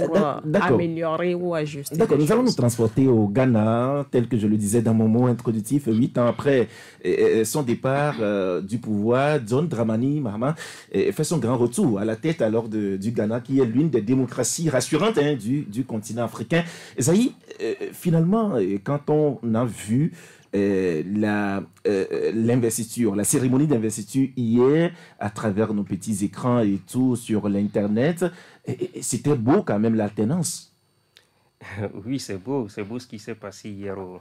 améliorer ou ajuster. D'accord, nous allons nous transporter au Ghana, tel que je le disais dans mon mot introductif, 8 ans après son départ du pouvoir. John Dramani Mahama fait son grand retour à la tête alors du Ghana, qui est l'une des démocraties rassurantes du continent africain. Zaï, finalement, quand on a vu l'investiture, la cérémonie d'investiture hier à travers nos petits écrans et tout sur l'Internet. Et c'était beau quand même l'alternance. Oui, c'est beau ce qui s'est passé hier au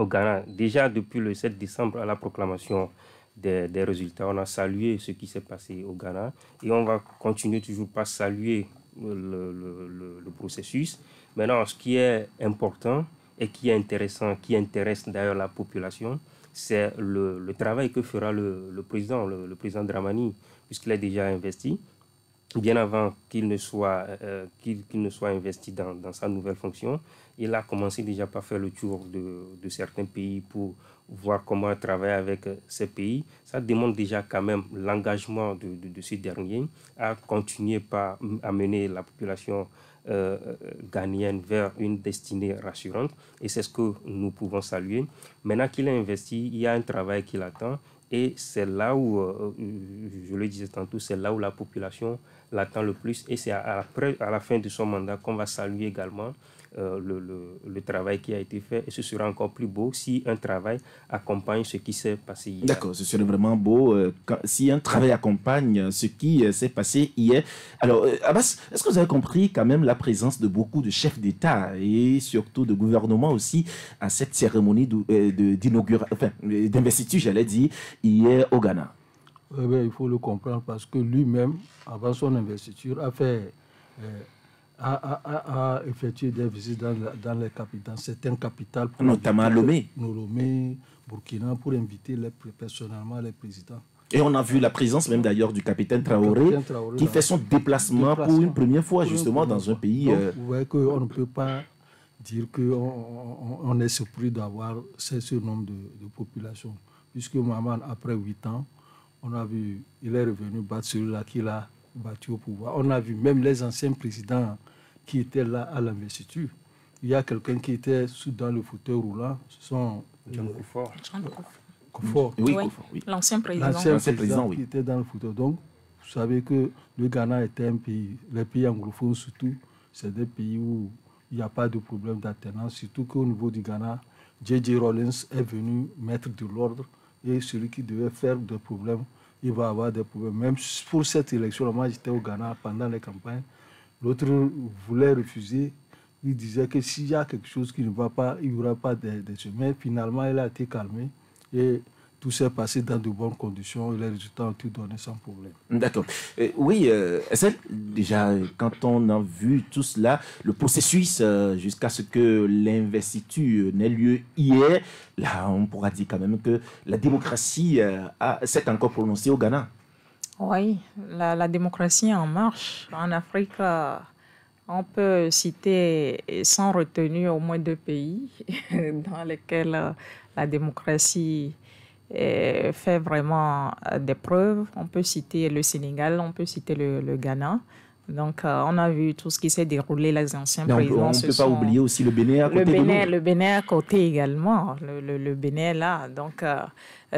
Ghana. Déjà depuis le 7 décembre à la proclamation des résultats, on a salué ce qui s'est passé au Ghana et on va continuer toujours par saluer le processus. Maintenant, ce qui est important et qui est intéressant, qui intéresse d'ailleurs la population, c'est le travail que fera le président Dramani, puisqu'il est déjà investi. Bien avant qu'il ne soit investi dans sa nouvelle fonction, il a commencé déjà par faire le tour de certains pays pour voir comment travailler avec ces pays. Ça démontre déjà quand même l'engagement de ces derniers à continuer par amener la population ghanéenne vers une destinée rassurante. Et c'est ce que nous pouvons saluer. Maintenant qu'il a investi, il y a un travail qui l'attend. Et c'est là où, je le disais tantôt, c'est là où la population l'attend le plus. Et c'est à la fin de son mandat qu'on va saluer également le travail qui a été fait. Et ce sera encore plus beau si un travail accompagne ce qui s'est passé hier. D'accord, ce serait vraiment beau si un travail accompagne ce qui s'est passé hier. Alors, Abbas, est-ce que vous avez compris quand même la présence de beaucoup de chefs d'État et surtout de gouvernement aussi à cette cérémonie d'investiture, j'allais dire, hier au Ghana? Il faut le comprendre parce que lui-même, avant son investiture, a effectué des visites dans certaines capitales. Notamment Lomé. Burkina, pour inviter personnellement les présidents. Et on a vu la présence même d'ailleurs du capitaine Traoré qui fait son déplacement pour une première fois justement dans un pays. Donc, vous voyez qu'on ne peut pas dire qu'on est surpris d'avoir ce nombre de population. Puisque Maman, après 8 ans, on a vu, il est revenu battre celui-là qu'il a battu au pouvoir. On a vu même les anciens présidents qui étaient là à l'investiture. Il y a quelqu'un qui était dans le fauteuil roulant, ce sont John Kufuor. Oui, l'ancien président. L'ancien président oui. qui était dans le fauteuil. Donc, vous savez que le Ghana était un pays, les pays anglophones surtout, c'est des pays où il n'y a pas de problème d'alternance, surtout qu'au niveau du Ghana, J.J. Rawlings est venu mettre de l'ordre et celui qui devait faire des problèmes, il va avoir des problèmes. Même pour cette élection, moi j'étais au Ghana pendant les campagnes, l'autre voulait refuser, il disait que s'il y a quelque chose qui ne va pas, il n'y aura pas de chemin. Finalement, il a été calmé et tout s'est passé dans de bonnes conditions et les résultats ont été donnés sans problème. D'accord. Oui, déjà, quand on a vu tout cela, le processus jusqu'à ce que l'investiture n'ait lieu hier, là, on pourra dire quand même que la démocratie s'est encore prononcée au Ghana. Oui, la démocratie en marche. En Afrique, on peut citer sans retenue au moins 2 pays dans lesquels la démocratie fait vraiment des preuves. On peut citer le Sénégal, on peut citer le Ghana. Donc, on a vu tout ce qui s'est déroulé, les anciens présidents. On ne peut pas oublier aussi le Bénin à côté de nous. Le Bénin à côté également. Le Bénin est là. Donc,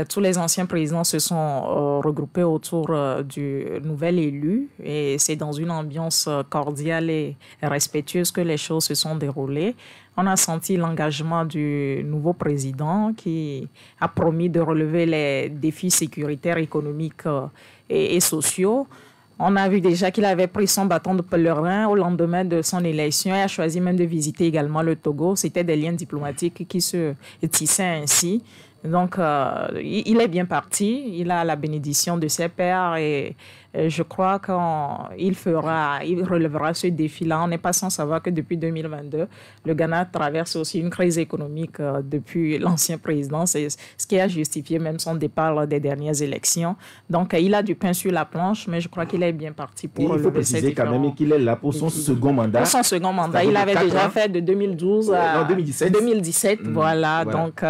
tous les anciens présidents se sont regroupés autour du nouvel élu. Et c'est dans une ambiance cordiale et respectueuse que les choses se sont déroulées. On a senti l'engagement du nouveau président qui a promis de relever les défis sécuritaires, économiques et sociaux. On a vu déjà qu'il avait pris son bâton de pèlerin au lendemain de son élection et a choisi même de visiter également le Togo. C'était des liens diplomatiques qui se tissaient ainsi. Donc, il est bien parti. Il a la bénédiction de ses pairs et je crois qu'il relèvera ce défi-là. On n'est pas sans savoir que depuis 2022, le Ghana traverse aussi une crise économique depuis l'ancien président. C'est ce qui a justifié même son départ des dernières élections. Donc, il a du pain sur la planche, mais je crois qu'il est bien parti pour relever ces défis. Il faut préciser quand même qu'il est là pour son second mandat. Pour son second mandat. Il avait déjà fait de 2012 à 2017. Voilà. Donc,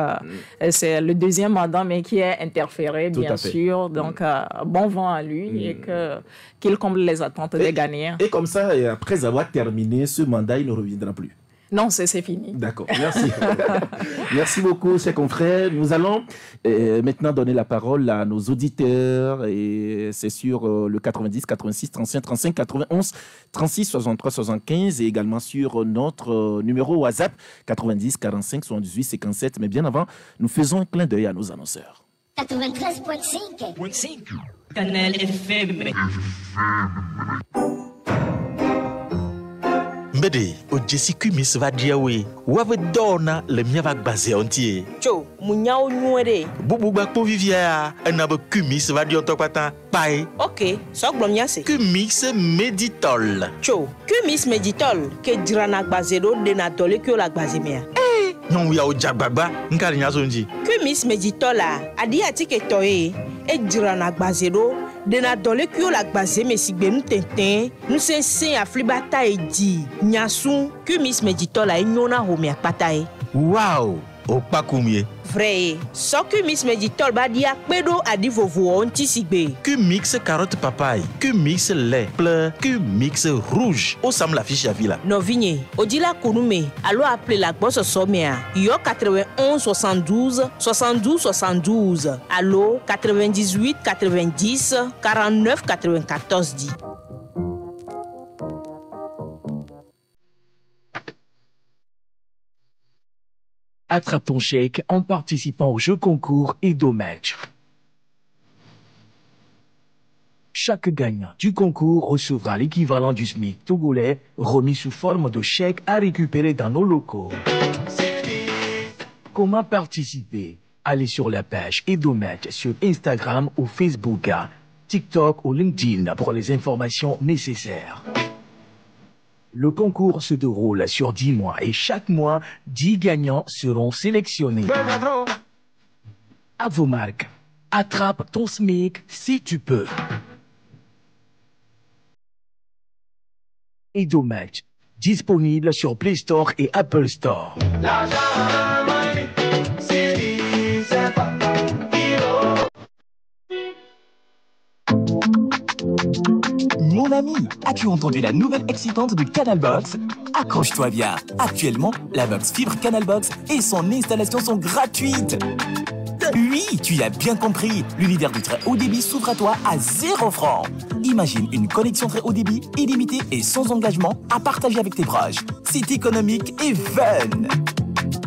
c'est le deuxième mandat, mais qui est interféré, bien sûr. Donc, bon vent à lui et qu'il comble les attentes des Ghanéens. Et comme ça, après avoir terminé ce mandat, il ne reviendra plus. Non, c'est fini. D'accord, merci. Merci beaucoup, chers confrères. Nous allons maintenant donner la parole à nos auditeurs. Et c'est sur le 90, 86, 35, 35, 91, 36, 63, 75 et également sur notre numéro WhatsApp 90, 45, 78, 57. Mais bien avant, nous faisons un clin d'œil à nos annonceurs. 93.5 Canal FM. Mbede, o jesi kumis va diawe. Wawe dona le mia va basé entier. Cho, munyao nyuere. Bubu bak po vivia, enabo kumis va dion tokpatan. Pae. Ok, sok blomnyase. Kumis meditol. Cho, kumis meditol ke dirana gbazero de na dole kyo la gbazemea. Non ya o jagbagba, nkari nyasonji. Kumis meditol a, adi atike toye, e dirana gbazero de na dole kyo la gbazeme sigbe nou tenten, nou sen aflibata e di, nyasun, kumis meditol a e nyona home akpatae. Wow, o pakoumye. Vrai, so kumis meditol ba di akpedo adi vovo onti sigbe. Kumix carotte papaye, kumix lait, pleur, kumix rouge. O sam la fiche à villa. Novigne, odila kunume, allo appelé la bosse somméa. Yo 91 72 72 72. Allo 98 90 49 94 10. Attrape ton chèque en participant au jeu concours Edomatch. Chaque gagnant du concours recevra l'équivalent du SMIC togolais remis sous forme de chèque à récupérer dans nos locaux. Comment participer? Allez sur la page Edomatch sur Instagram ou Facebook, TikTok ou LinkedIn pour les informations nécessaires. Le concours se déroule sur 10 mois et chaque mois, 10 gagnants seront sélectionnés. À vos marques, attrape ton SMIC si tu peux. Edomatch, disponible sur Play Store et Apple Store. Mon ami, as-tu entendu la nouvelle excitante de Canalbox? Accroche-toi bien. Actuellement, la box fibre Canalbox et son installation sont gratuites. Oui, tu y as bien compris. L'univers du très haut débit s'ouvre à toi à 0 francs. Imagine une connexion très haut débit, illimitée et sans engagement à partager avec tes proches. C'est économique et fun.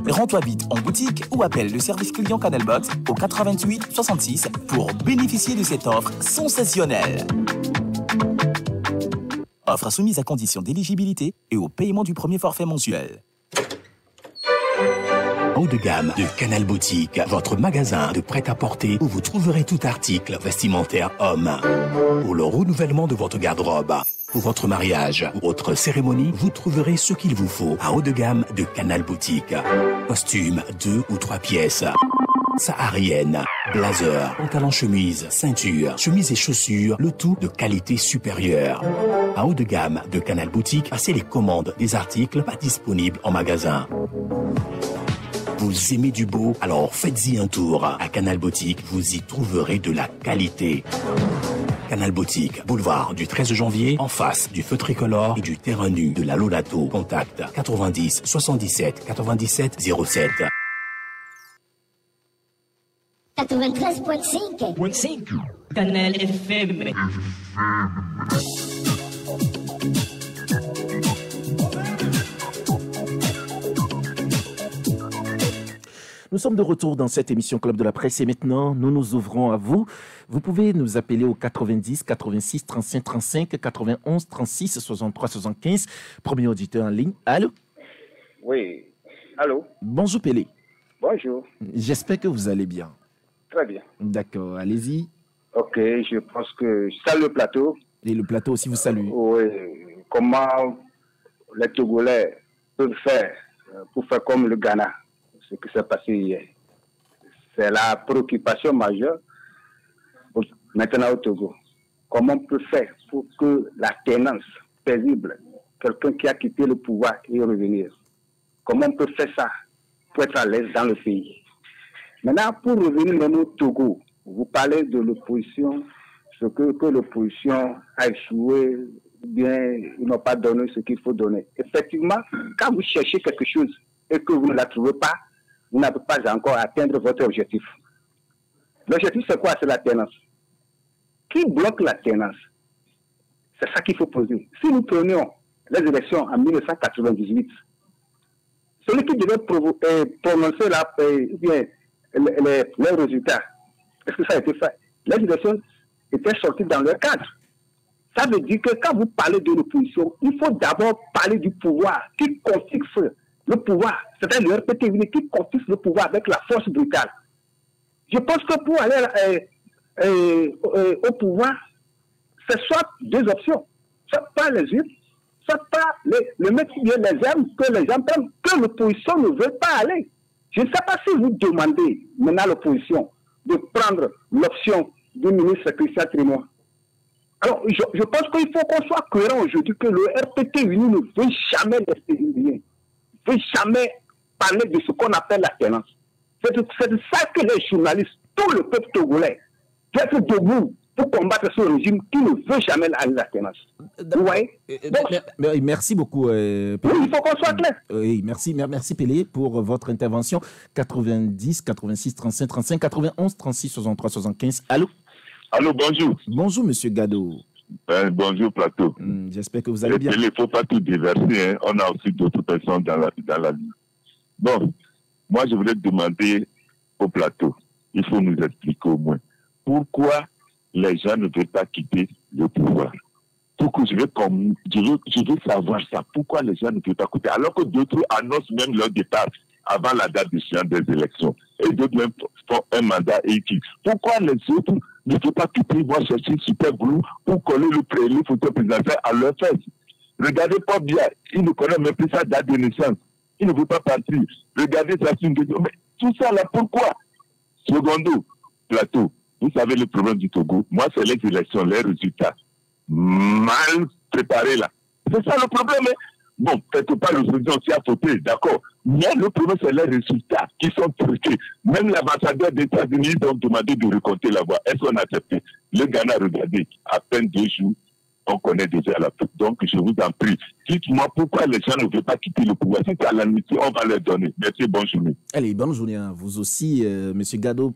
Rends-toi vite en boutique ou appelle le service client Canalbox au 88 66 pour bénéficier de cette offre sensationnelle. Offre soumise à condition d'éligibilité et au paiement du premier forfait mensuel. Haut de gamme de Canal Boutique, votre magasin de prêt-à-porter où vous trouverez tout article vestimentaire homme. Pour le renouvellement de votre garde-robe, pour votre mariage ou autre cérémonie, vous trouverez ce qu'il vous faut à haut de gamme de Canal Boutique. Costumes 2 ou 3 pièces, saharienne, blazer, pantalon chemise, ceinture, chemise et chaussures, le tout de qualité supérieure. À haut de gamme de Canal Boutique, passez les commandes des articles pas disponibles en magasin. Vous aimez du beau? Alors faites-y un tour. À Canal Boutique, vous y trouverez de la qualité. Canal Boutique, boulevard du 13 janvier, en face du feu tricolore et du terrain nu de la Lolato. Contact 90 77 97 07. 93.5 Canal FM. Nous sommes de retour dans cette émission Club de la Presse et maintenant, nous nous ouvrons à vous. Vous pouvez nous appeler au 90 86 35 35 91 36 63 75. Premier auditeur en ligne. Allô? Oui. Allô? Bonjour Pélé. Bonjour. J'espère que vous allez bien. Très bien. D'accord, allez-y. Ok, je pense que je salue le plateau. Et le plateau aussi vous salue. Oui. Comment les Togolais peuvent faire pour faire comme le Ghana? Ce qui s'est passé hier. C'est la préoccupation majeure maintenant au Togo. Comment on peut faire pour que la tenance paisible, quelqu'un qui a quitté le pouvoir et revenir, comment on peut faire ça pour être à l'aise dans le pays? Maintenant, pour revenir même au Togo, vous parlez de l'opposition, ce que l'opposition a échoué bien, ils n'ont pas donné ce qu'il faut donner. Effectivement, quand vous cherchez quelque chose et que vous ne la trouvez pas, vous n'avez pas encore atteindre votre objectif. L'objectif, c'est quoi? C'est la tenance. Qui bloque la tenance? C'est ça qu'il faut poser. Si nous prenions les élections en 1998, celui qui devait prononcer les résultats, est-ce que ça a été fait? Les élections étaient sorties dans leur cadre. Ça veut dire que quand vous parlez de l'opposition, il faut d'abord parler du pouvoir qui confixe le pouvoir. C'est-à-dire le RPT qui confixe le pouvoir avec la force brutale. Je pense que pour aller au pouvoir, c'est soit deux options. Soit pas les urnes, soit pas le mettre bien les armes que les gens prennent, que l'opposition ne veut pas aller. Je ne sais pas si vous demandez maintenant à l'opposition de prendre l'option du ministre Christian Trémois. Alors, je pense qu'il faut qu'on soit cohérent aujourd'hui que le RPT uni ne veut jamais laisser rien, ne veut jamais parler de ce qu'on appelle la tenance. C'est de ça que les journalistes, tout le peuple togolais, doit être debout pour combattre ce régime qui ne veut jamais aller la tenance. Vous voyez? Donc, merci beaucoup. Oui, il faut qu'on soit clair. Oui, merci Pelé pour votre intervention. 90, 86, 35, 35, 91, 36, 63, 75. Allô? Allô, bonjour. Bonjour, monsieur Gado. Bonjour, plateau. J'espère que vous allez bien. Il ne faut pas tout déverser. Hein. On a aussi d'autres personnes dans la vie. Bon, moi, je voulais demander au plateau, il faut nous expliquer au moins, pourquoi les gens ne veulent pas quitter le pouvoir. Pourquoi je veux savoir ça. Pourquoi les gens ne veulent pas quitter, alors que d'autres annoncent même leur départ avant la date d'échéance des élections. Et d'autres même font un mandat et ils quittent. Pourquoi les autres ne veulent pas quitter, ils vont chercher super glue pour coller le photo présidentiel à leur fesse. Regardez pas bien, ils ne connaissent même plus sa date de naissance. Ils ne veulent pas partir. Regardez ça sur une question. Mais tout ça là, pourquoi? Secondo, plateau, vous savez le problème du Togo. Moi, c'est les élections, les résultats. Mal préparés là. C'est ça le problème. Hein? Bon, peut-être pas le président qui a voté, d'accord. Mais le problème, c'est les résultats qui sont truqués. Même l'ambassadeur des États-Unis ont demandé de recompter la voix. Est-ce qu'on a accepté? Le Ghana, regardez, à peine 2 jours, on connaît déjà la pub. Donc, je vous en prie, dites-moi pourquoi les gens ne veulent pas quitter le pouvoir. Si c'est à l'amitié, on va leur donner. Merci, bonne journée. Allez, bonne journée à vous aussi, monsieur Gado,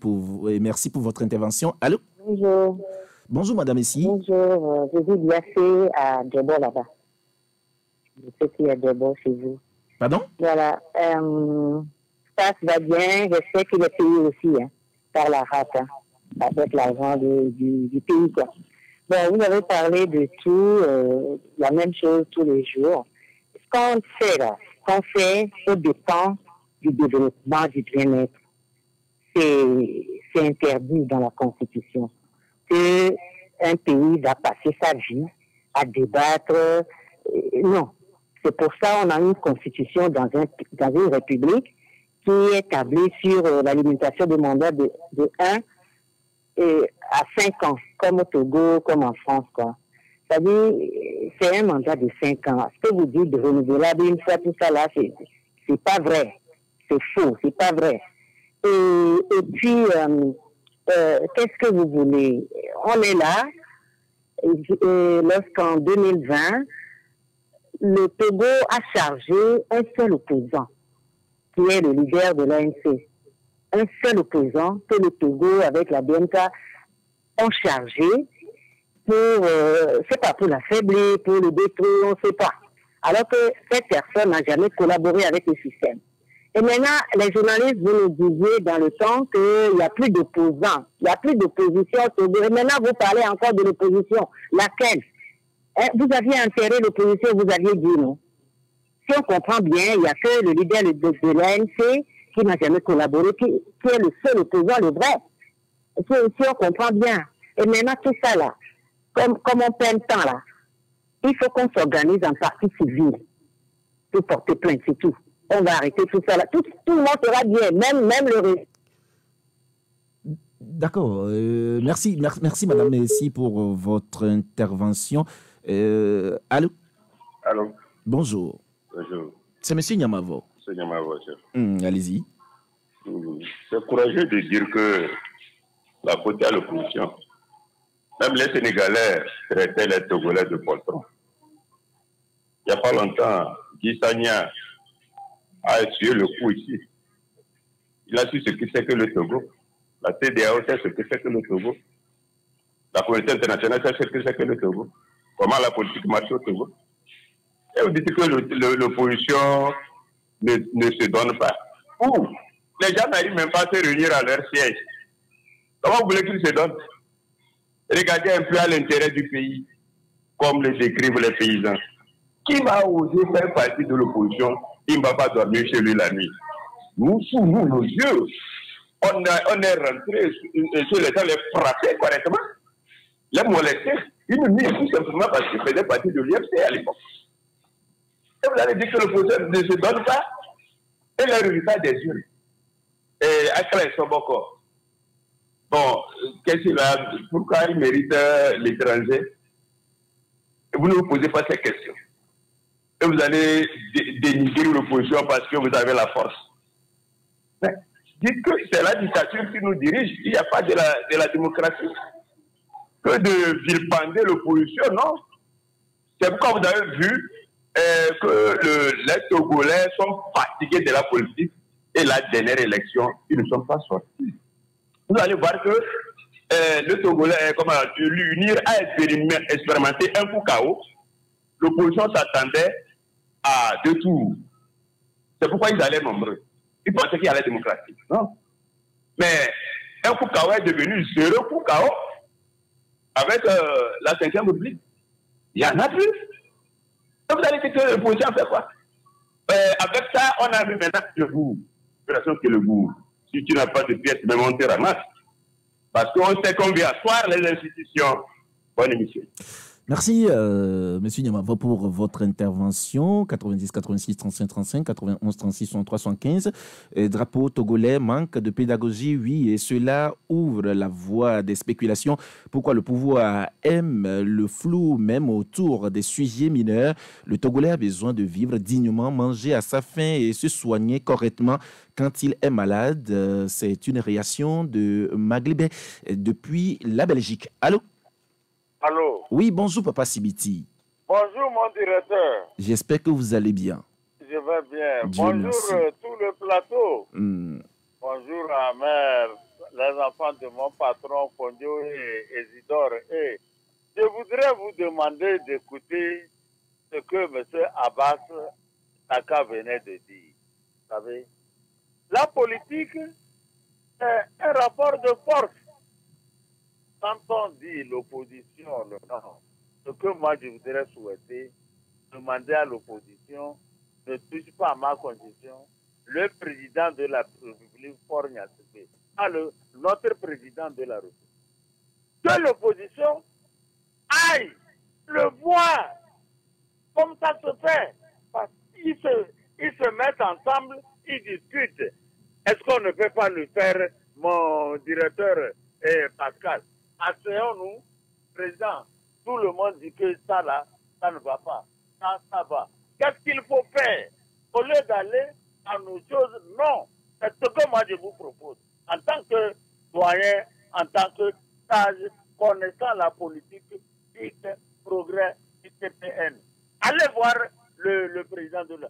et merci pour votre intervention. Allô? Bonjour. Bonjour, madame Essi. Bonjour, je dis Biafé à Debo là-bas. Je sais qu'il y a Debo chez vous. Pardon? Voilà. Ça va bien. Je sais qu'il est payé aussi par la rate, avec l'argent du pays, quoi. Bon, vous avez parlé de tout, la même chose tous les jours. Ce qu'on fait là, au dépend du développement du bien-être. C'est interdit dans la Constitution. Qu'un pays va passer sa vie à débattre. Non. C'est pour ça qu'on a une constitution dans une république qui est établie sur la limitation des mandats de 1 à 5 ans, comme au Togo, comme en France, quoi. C'est-à-dire, c'est un mandat de 5 ans. Ce que vous dites de renouvelable une fois, tout ça là, c'est pas vrai. C'est faux, c'est pas vrai. Et puis, qu'est-ce que vous voulez? On est là, lorsqu'en 2020, le Togo a chargé un seul opposant, qui est le leader de l'ANC. Un seul opposant que le Togo, avec la BNK, ont chargé pour, c'est pas pour l'affaiblir, pour le détruire, on ne sait pas. Alors que cette personne n'a jamais collaboré avec le système. Et maintenant, les journalistes, vous nous disiez dans le temps qu'il n'y a plus d'opposants, il n'y a plus d'opposition au Togo. Et maintenant, vous parlez encore de l'opposition. Laquelle? Vous aviez enterré l'opposition, vous aviez dit non. Si on comprend bien, il n'y a que le leader de l'ANC qui n'a jamais collaboré, qui est le seul opposant, le vrai. Si on comprend bien. Et maintenant, tout ça là, comme on perd le temps là, il faut qu'on s'organise en partie civile pour porter plainte, c'est tout. On va arrêter tout ça là. Tout le monde sera bien, même le reste. D'accord. Merci, madame Messi, pour votre intervention. Allô? Allô? Bonjour. Bonjour. C'est monsieur Nyamavo. C'est Nyamavo, chef. Allez-y. C'est courageux de dire que la faute à l'opposition. Même les Sénégalais traitaient les Togolais de poltrons. il n'y a pas longtemps, Guy Sagna a essuyé le coup ici. Il a su ce que c'est que le Togo. La CEDEAO sait ce que c'est que le Togo. La communauté internationale sait ce que c'est que le Togo. Comment la politique marche au Togo. Et vous dites que l'opposition ne se donne pas. Où les gens n'arrivent même pas à se réunir à leur siège. Comment vous voulez qu'ils se donnent? Regardez un peu à l'intérêt du pays, comme le décrivent les paysans. Qui va oser faire partie de l'opposition? Il ne va pas dormir chez lui la nuit. Nous, sous nous, nos yeux, on est rentré sur les gens, les frapper correctement, les molester, une nuit, tout simplement parce qu'ils faisaient partie de l'UFC à l'époque. Et vous allez dire que l'opposition ne se donne pas, et le résultat des yeux. Et Akla Soboko, bon, qu'est-ce qu'il a, pourquoi il mérite l'étranger? Vous ne vous posez pas ces questions. Et vous allez dénigrer l'opposition parce que vous avez la force. Mais dites que c'est la dictature qui nous dirige, il n'y a pas de la démocratie. Que de vilipender l'opposition, non. C'est pourquoi vous avez vu que les Togolais sont fatigués de la politique et la dernière élection, ils ne sont pas sortis. Vous allez voir que le Togolais, l'UNIR a expérimenté un coup KO. L'opposition s'attendait à 2 tours. C'est pourquoi ils allaient nombreux. Ils pensaient qu'il y avait la démocratie. Non. Mais un coup KO est devenu 0 coup KO avec la 5e République. Il y en a plus. Donc vous allez dire que l'opposition fait quoi? Avec ça, on a vu maintenant le goût. Que le goût. Si tu n'as pas de pièces, même on te ramasse. Parce qu'on sait qu'on vient asseoir les institutions. Bonne émission. Merci, M. Niamava, pour votre intervention. 90 86 35 35, 91 36 63 75. Drapeau togolais, manque de pédagogie, oui, et cela ouvre la voie des spéculations. Pourquoi le pouvoir aime le flou, même autour des sujets mineurs? Le Togolais a besoin de vivre dignement, manger à sa faim et se soigner correctement quand il est malade. C'est une réaction de Maglébé depuis la Belgique. Allô? Allô? Oui, bonjour Papa Sibiti. Bonjour mon directeur. J'espère que vous allez bien. Je vais bien. Dieu bonjour merci. Tout le plateau. Bonjour à mère, les enfants de mon patron Fondio et Isidore. Et je voudrais vous demander d'écouter ce que M. Abbas Taka venait de dire. Vous savez, la politique est un rapport de force. Quand on dit l'opposition, le non, ce que moi je voudrais souhaiter, demander à l'opposition, ne touche pas à ma condition, le président de la République, notre président de la République. Que l'opposition aille le voir, comme ça se fait, parce qu'ils se mettent ensemble, ils discutent. Est-ce qu'on ne peut pas le faire, mon directeur Pascal? Asseyons-nous, président, tout le monde dit que ça là, ça ne va pas, ça va. Qu'est-ce qu'il faut faire? Au lieu d'aller à nos choses, non. C'est ce que moi je vous propose. En tant que doyen, en tant que sage, connaissant la politique, progrès, ITPN. Allez voir le président de la...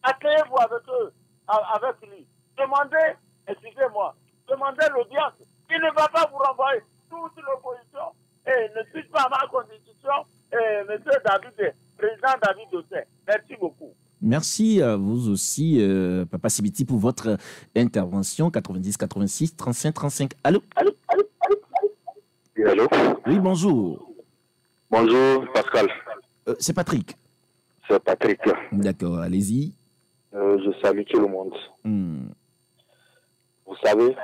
Asseyez-vous avec eux, avec lui. Demandez, excusez-moi, demandez l'audience. Il ne va pas vous renvoyer. Toute l'opposition ne suit pas ma constitution. Monsieur David, président David Dossé. Merci beaucoup. Merci à vous aussi, Papa Sibiti, pour votre intervention. 90 86 35 35. Allô? Oui, allô? Oui, bonjour. Bonjour, Pascal. C'est Patrick. C'est Patrick. D'accord, allez-y. Je salue tout le monde. Vous savez,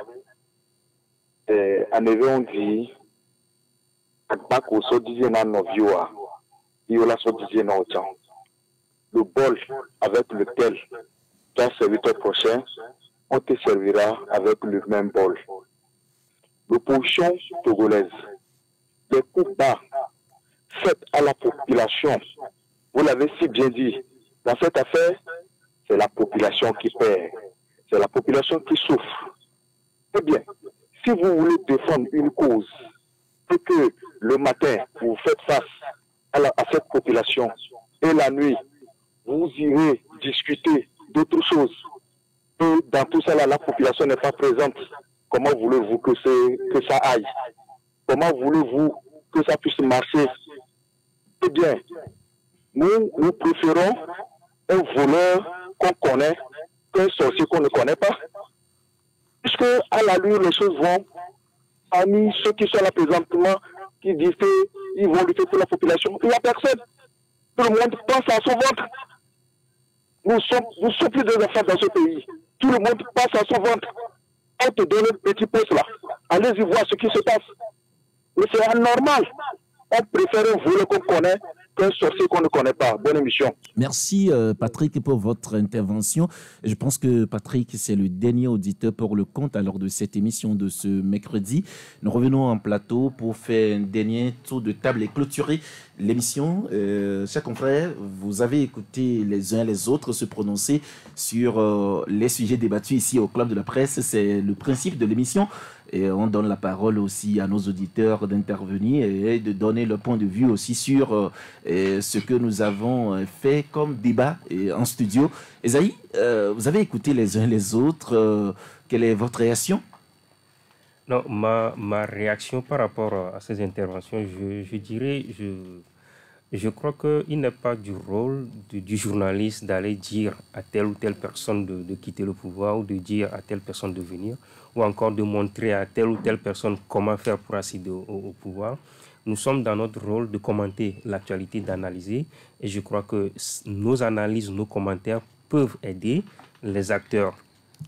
en effet, on dit le bol avec lequel tu as servi ton prochain, on te servira avec le même bol. L'opposition togolaise, les coups bas faits à la population, vous l'avez si bien dit, dans cette affaire, c'est la population qui perd, c'est la population qui souffre. Eh bien, si vous voulez défendre une cause, et que le matin, vous faites face à cette population, et la nuit, vous irez discuter d'autres choses. Et dans tout ça, la population n'est pas présente. Comment voulez-vous que ça aille? Comment voulez-vous que ça puisse marcher? Eh bien, nous préférons un voleur qu'on connaît qu'un sorcier qu'on ne connaît pas. Puisque à la nuit, les choses vont, parmi ceux qui sont là présentement, qui disent qu'ils vont lutter pour la population, il n'y a personne. Tout le monde pense à son ventre. Nous sommes plus des enfants dans ce pays. Tout le monde pense à son ventre. On te donne un petit poste là. Allez-y voir ce qui se passe. Mais c'est anormal. On préfère un voleur qu'on connaît qu'un sorcier qu'on ne connaît pas. Bonne émission. Merci Patrick pour votre intervention. Je pense que Patrick, c'est le dernier auditeur pour le compte alors de cette émission de ce mercredi. Nous revenons en plateau pour faire un dernier tour de table et clôturer l'émission. Chers confrères, vous avez écouté les uns les autres se prononcer sur les sujets débattus ici au Club de la Presse. C'est le principe de l'émission. Et on donne la parole aussi à nos auditeurs d'intervenir et de donner leur point de vue aussi sur ce que nous avons fait comme débat en studio. Esaïe, vous avez écouté les uns les autres. Quelle est votre réaction? Non, ma réaction par rapport à ces interventions, je dirais, je crois qu'il n'est pas du rôle du journaliste d'aller dire à telle ou telle personne de quitter le pouvoir ou de dire à telle personne de venir ou encore de montrer à telle ou telle personne comment faire pour accéder au pouvoir. Nous sommes dans notre rôle de commenter l'actualité, d'analyser et je crois que nos analyses, nos commentaires peuvent aider les acteurs,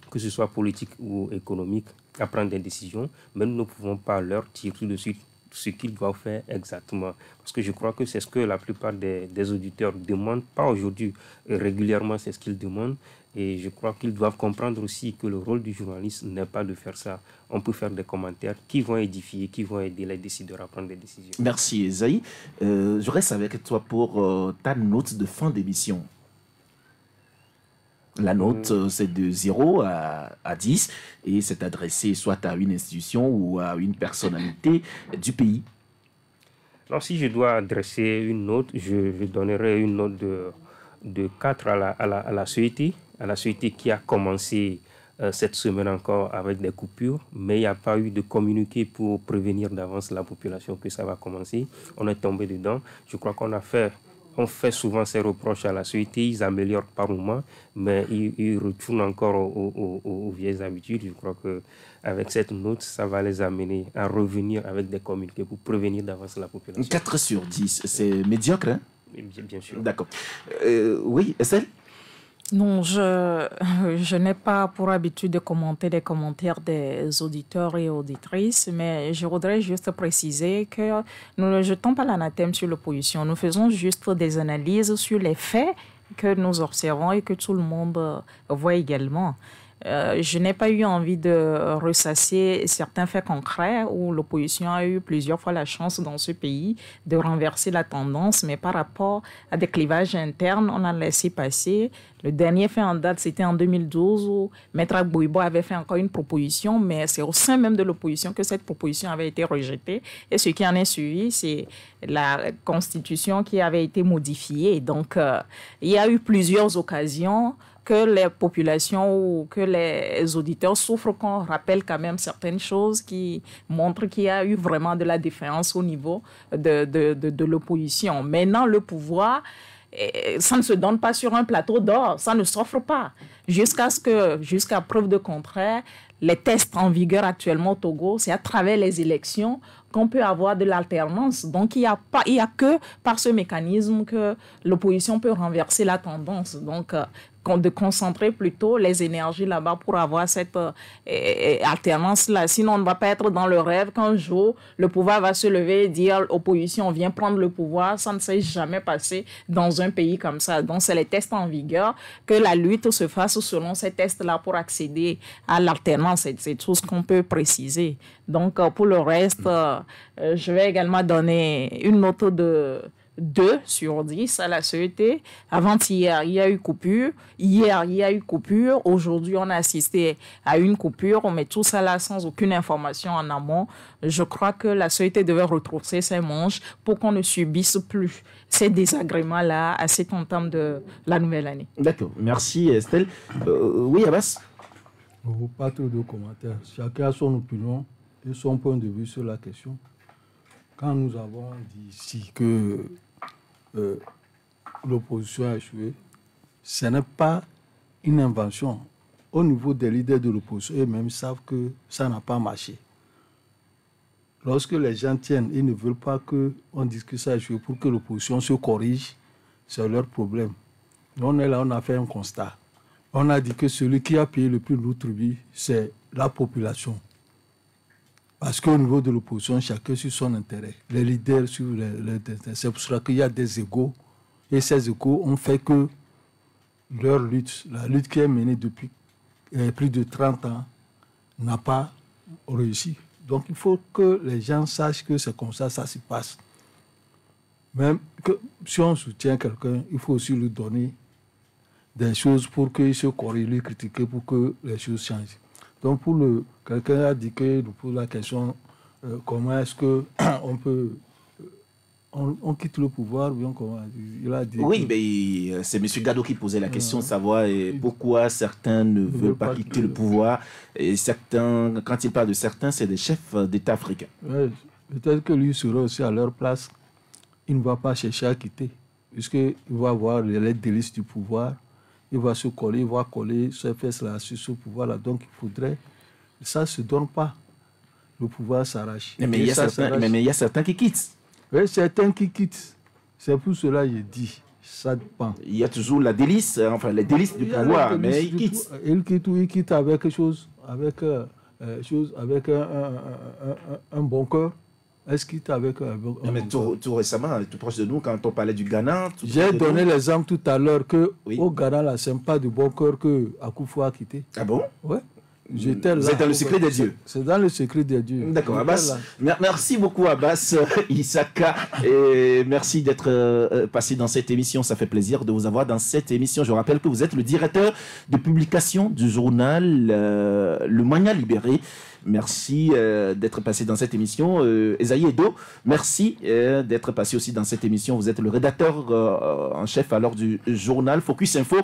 que ce soit politiques ou économiques, à prendre des décisions, mais nous ne pouvons pas leur tirer tout de suite ce qu'ils doivent faire exactement. Parce que je crois que c'est ce que la plupart des auditeurs demandent, pas aujourd'hui, régulièrement c'est ce qu'ils demandent. Et je crois qu'ils doivent comprendre aussi que le rôle du journaliste n'est pas de faire ça. On peut faire des commentaires qui vont édifier, qui vont aider les décideurs à prendre des décisions. Merci Esaïe. Je reste avec toi pour ta note de fin d'émission. La note, c'est de 0 à 10 et c'est adressé soit à une institution ou à une personnalité du pays. Alors, si je dois adresser une note, je donnerai une note de 4 à la CET, qui a commencé cette semaine encore avec des coupures, mais il n'y a pas eu de communiqué pour prévenir d'avance la population que ça va commencer. On est tombé dedans. Je crois on fait souvent ces reproches à la société, ils améliorent par moment, mais ils retournent encore aux vieilles habitudes. Je crois qu'avec cette note, ça va les amener à revenir avec des communiqués pour prévenir d'avance la population. 4 sur 10, c'est médiocre, hein? Bien sûr. D'accord. Oui, Estelle? Non, je n'ai pas pour habitude de commenter les commentaires des auditeurs et auditrices, mais je voudrais juste préciser que nous ne jetons pas l'anathème sur l'opposition. Nous faisons juste des analyses sur les faits que nous observons et que tout le monde voit également. Je n'ai pas eu envie de ressasser certains faits concrets où l'opposition a eu plusieurs fois la chance dans ce pays de renverser la tendance, mais par rapport à des clivages internes, on a laissé passer. Le dernier fait en date, c'était en 2012 où Maître Agbouibo avait fait encore une proposition, mais c'est au sein même de l'opposition que cette proposition avait été rejetée. Et ce qui en est suivi, c'est la Constitution qui avait été modifiée. Donc, il y a eu plusieurs occasions que les populations ou que les auditeurs souffrent qu'on rappelle quand même certaines choses qui montrent qu'il y a eu vraiment de la différence au niveau de l'opposition. Maintenant, le pouvoir, ça ne se donne pas sur un plateau d'or, ça ne s'offre pas. Jusqu'à preuve de contraire, les tests en vigueur actuellement au Togo, c'est à travers les élections qu'on peut avoir de l'alternance. Donc, il y a que par ce mécanisme que l'opposition peut renverser la tendance. Donc, de concentrer plutôt les énergies là-bas pour avoir cette alternance-là. Sinon, on ne va pas être dans le rêve qu'un jour, le pouvoir va se lever et dire l'opposition vient prendre le pouvoir. Ça ne s'est jamais passé dans un pays comme ça. Donc, c'est les tests en vigueur, que la lutte se fasse selon ces tests-là pour accéder à l'alternance. C'est tout ce qu'on peut préciser. Donc, pour le reste, je vais également donner une note de 2 sur 10 à la CET. Avant-hier, il y a eu coupure. Hier, il y a eu coupure. Aujourd'hui, on a assisté à une coupure. On met tout ça là sans aucune information en amont. Je crois que la CET devait retrousser ses manches pour qu'on ne subisse plus ces désagréments-là à cet entame de la nouvelle année. D'accord. Merci, Estelle. Oui, Abbas? Pas trop de commentaires. Chacun a son opinion et son point de vue sur la question. Quand nous avons dit ici que l'opposition a échoué, ce n'est pas une invention. Au niveau des leaders de l'opposition, eux-mêmes savent que ça n'a pas marché. Lorsque les gens tiennent, ils ne veulent pas qu'on dise que ça a échoué pour que l'opposition se corrige, c'est leur problème. On est là, on a fait un constat. On a dit que celui qui a payé le plus lourd tribut, c'est la population. Parce qu'au niveau de l'opposition, chacun sur son intérêt. Les leaders sur c'est pour cela qu'il y a des égos. Et ces égos ont fait que leur lutte, la lutte qui est menée depuis plus de 30 ans, n'a pas réussi. Donc il faut que les gens sachent que c'est comme ça se passe. Même que si on soutient quelqu'un, il faut aussi lui donner des choses pour qu'il se corrige, lui critiquer pour que les choses changent. Donc quelqu'un a dit que nous pose la question comment est-ce que on peut on quitte le pouvoir, bien comment il a dit. Oui, mais c'est M. Gado qui posait la question de savoir pourquoi certains ne veulent pas quitter le pouvoir. Et certains, quand il parle de certains, c'est des chefs d'État africains. Ouais, peut-être que lui sera aussi à leur place. Il ne va pas chercher à quitter, puisqu'il va avoir les délices du pouvoir. Il va se coller, il va coller ses fesses là sur ce pouvoir-là. Donc il faudrait. Ça ne se donne pas. Le pouvoir s'arrache. Mais il y a certains qui quittent. Oui, certains qui quittent. C'est pour cela que je dis, ça dépend. Il y a toujours la délice, enfin les délices du pouvoir, mais ils quittent. Il quitte avec quelque chose, avec un bon cœur. Est-ce qu'il quitte avec un bon cœur? Mais tout récemment, tout proche de nous, quand on parlait du Ghana... J'ai donné l'exemple tout à l'heure qu'au Ghana, là, ce n'est pas de bon cœur que Akufo a quitté. Ah bon? Oui. C'est dans le secret des dieux. C'est dans le secret des dieux. D'accord, Abbas. Merci beaucoup, Abbas Issaka. Et merci d'être passé dans cette émission. Ça fait plaisir de vous avoir dans cette émission. Je rappelle que vous êtes le directeur de publication du journal Le Mania Libéré. Merci d'être passé dans cette émission. Esaïe Edo, merci d'être passé aussi dans cette émission. Vous êtes le rédacteur en chef alors du journal Focus Info.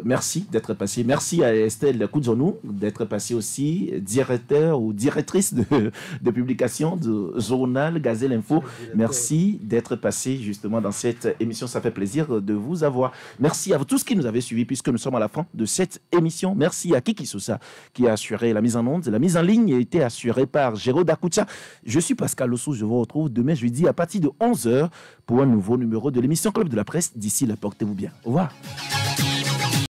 Merci d'être passé. Merci à Estelle Koudzonou d'être passée aussi directeur ou directrice de publication du journal Gazelle Info. Merci d'être passé justement dans cette émission. Ça fait plaisir de vous avoir. Merci à vous tous qui nous avez suivis puisque nous sommes à la fin de cette émission. Merci à Kiki Sousa qui a assuré la mise en onde. La mise en ligne a été assurée par Géraud Dakoutia. Je suis Pascal Lossou. Je vous retrouve demain jeudi à partir de 11h pour un nouveau numéro de l'émission Club de la Presse. D'ici là, portez-vous bien. Au revoir.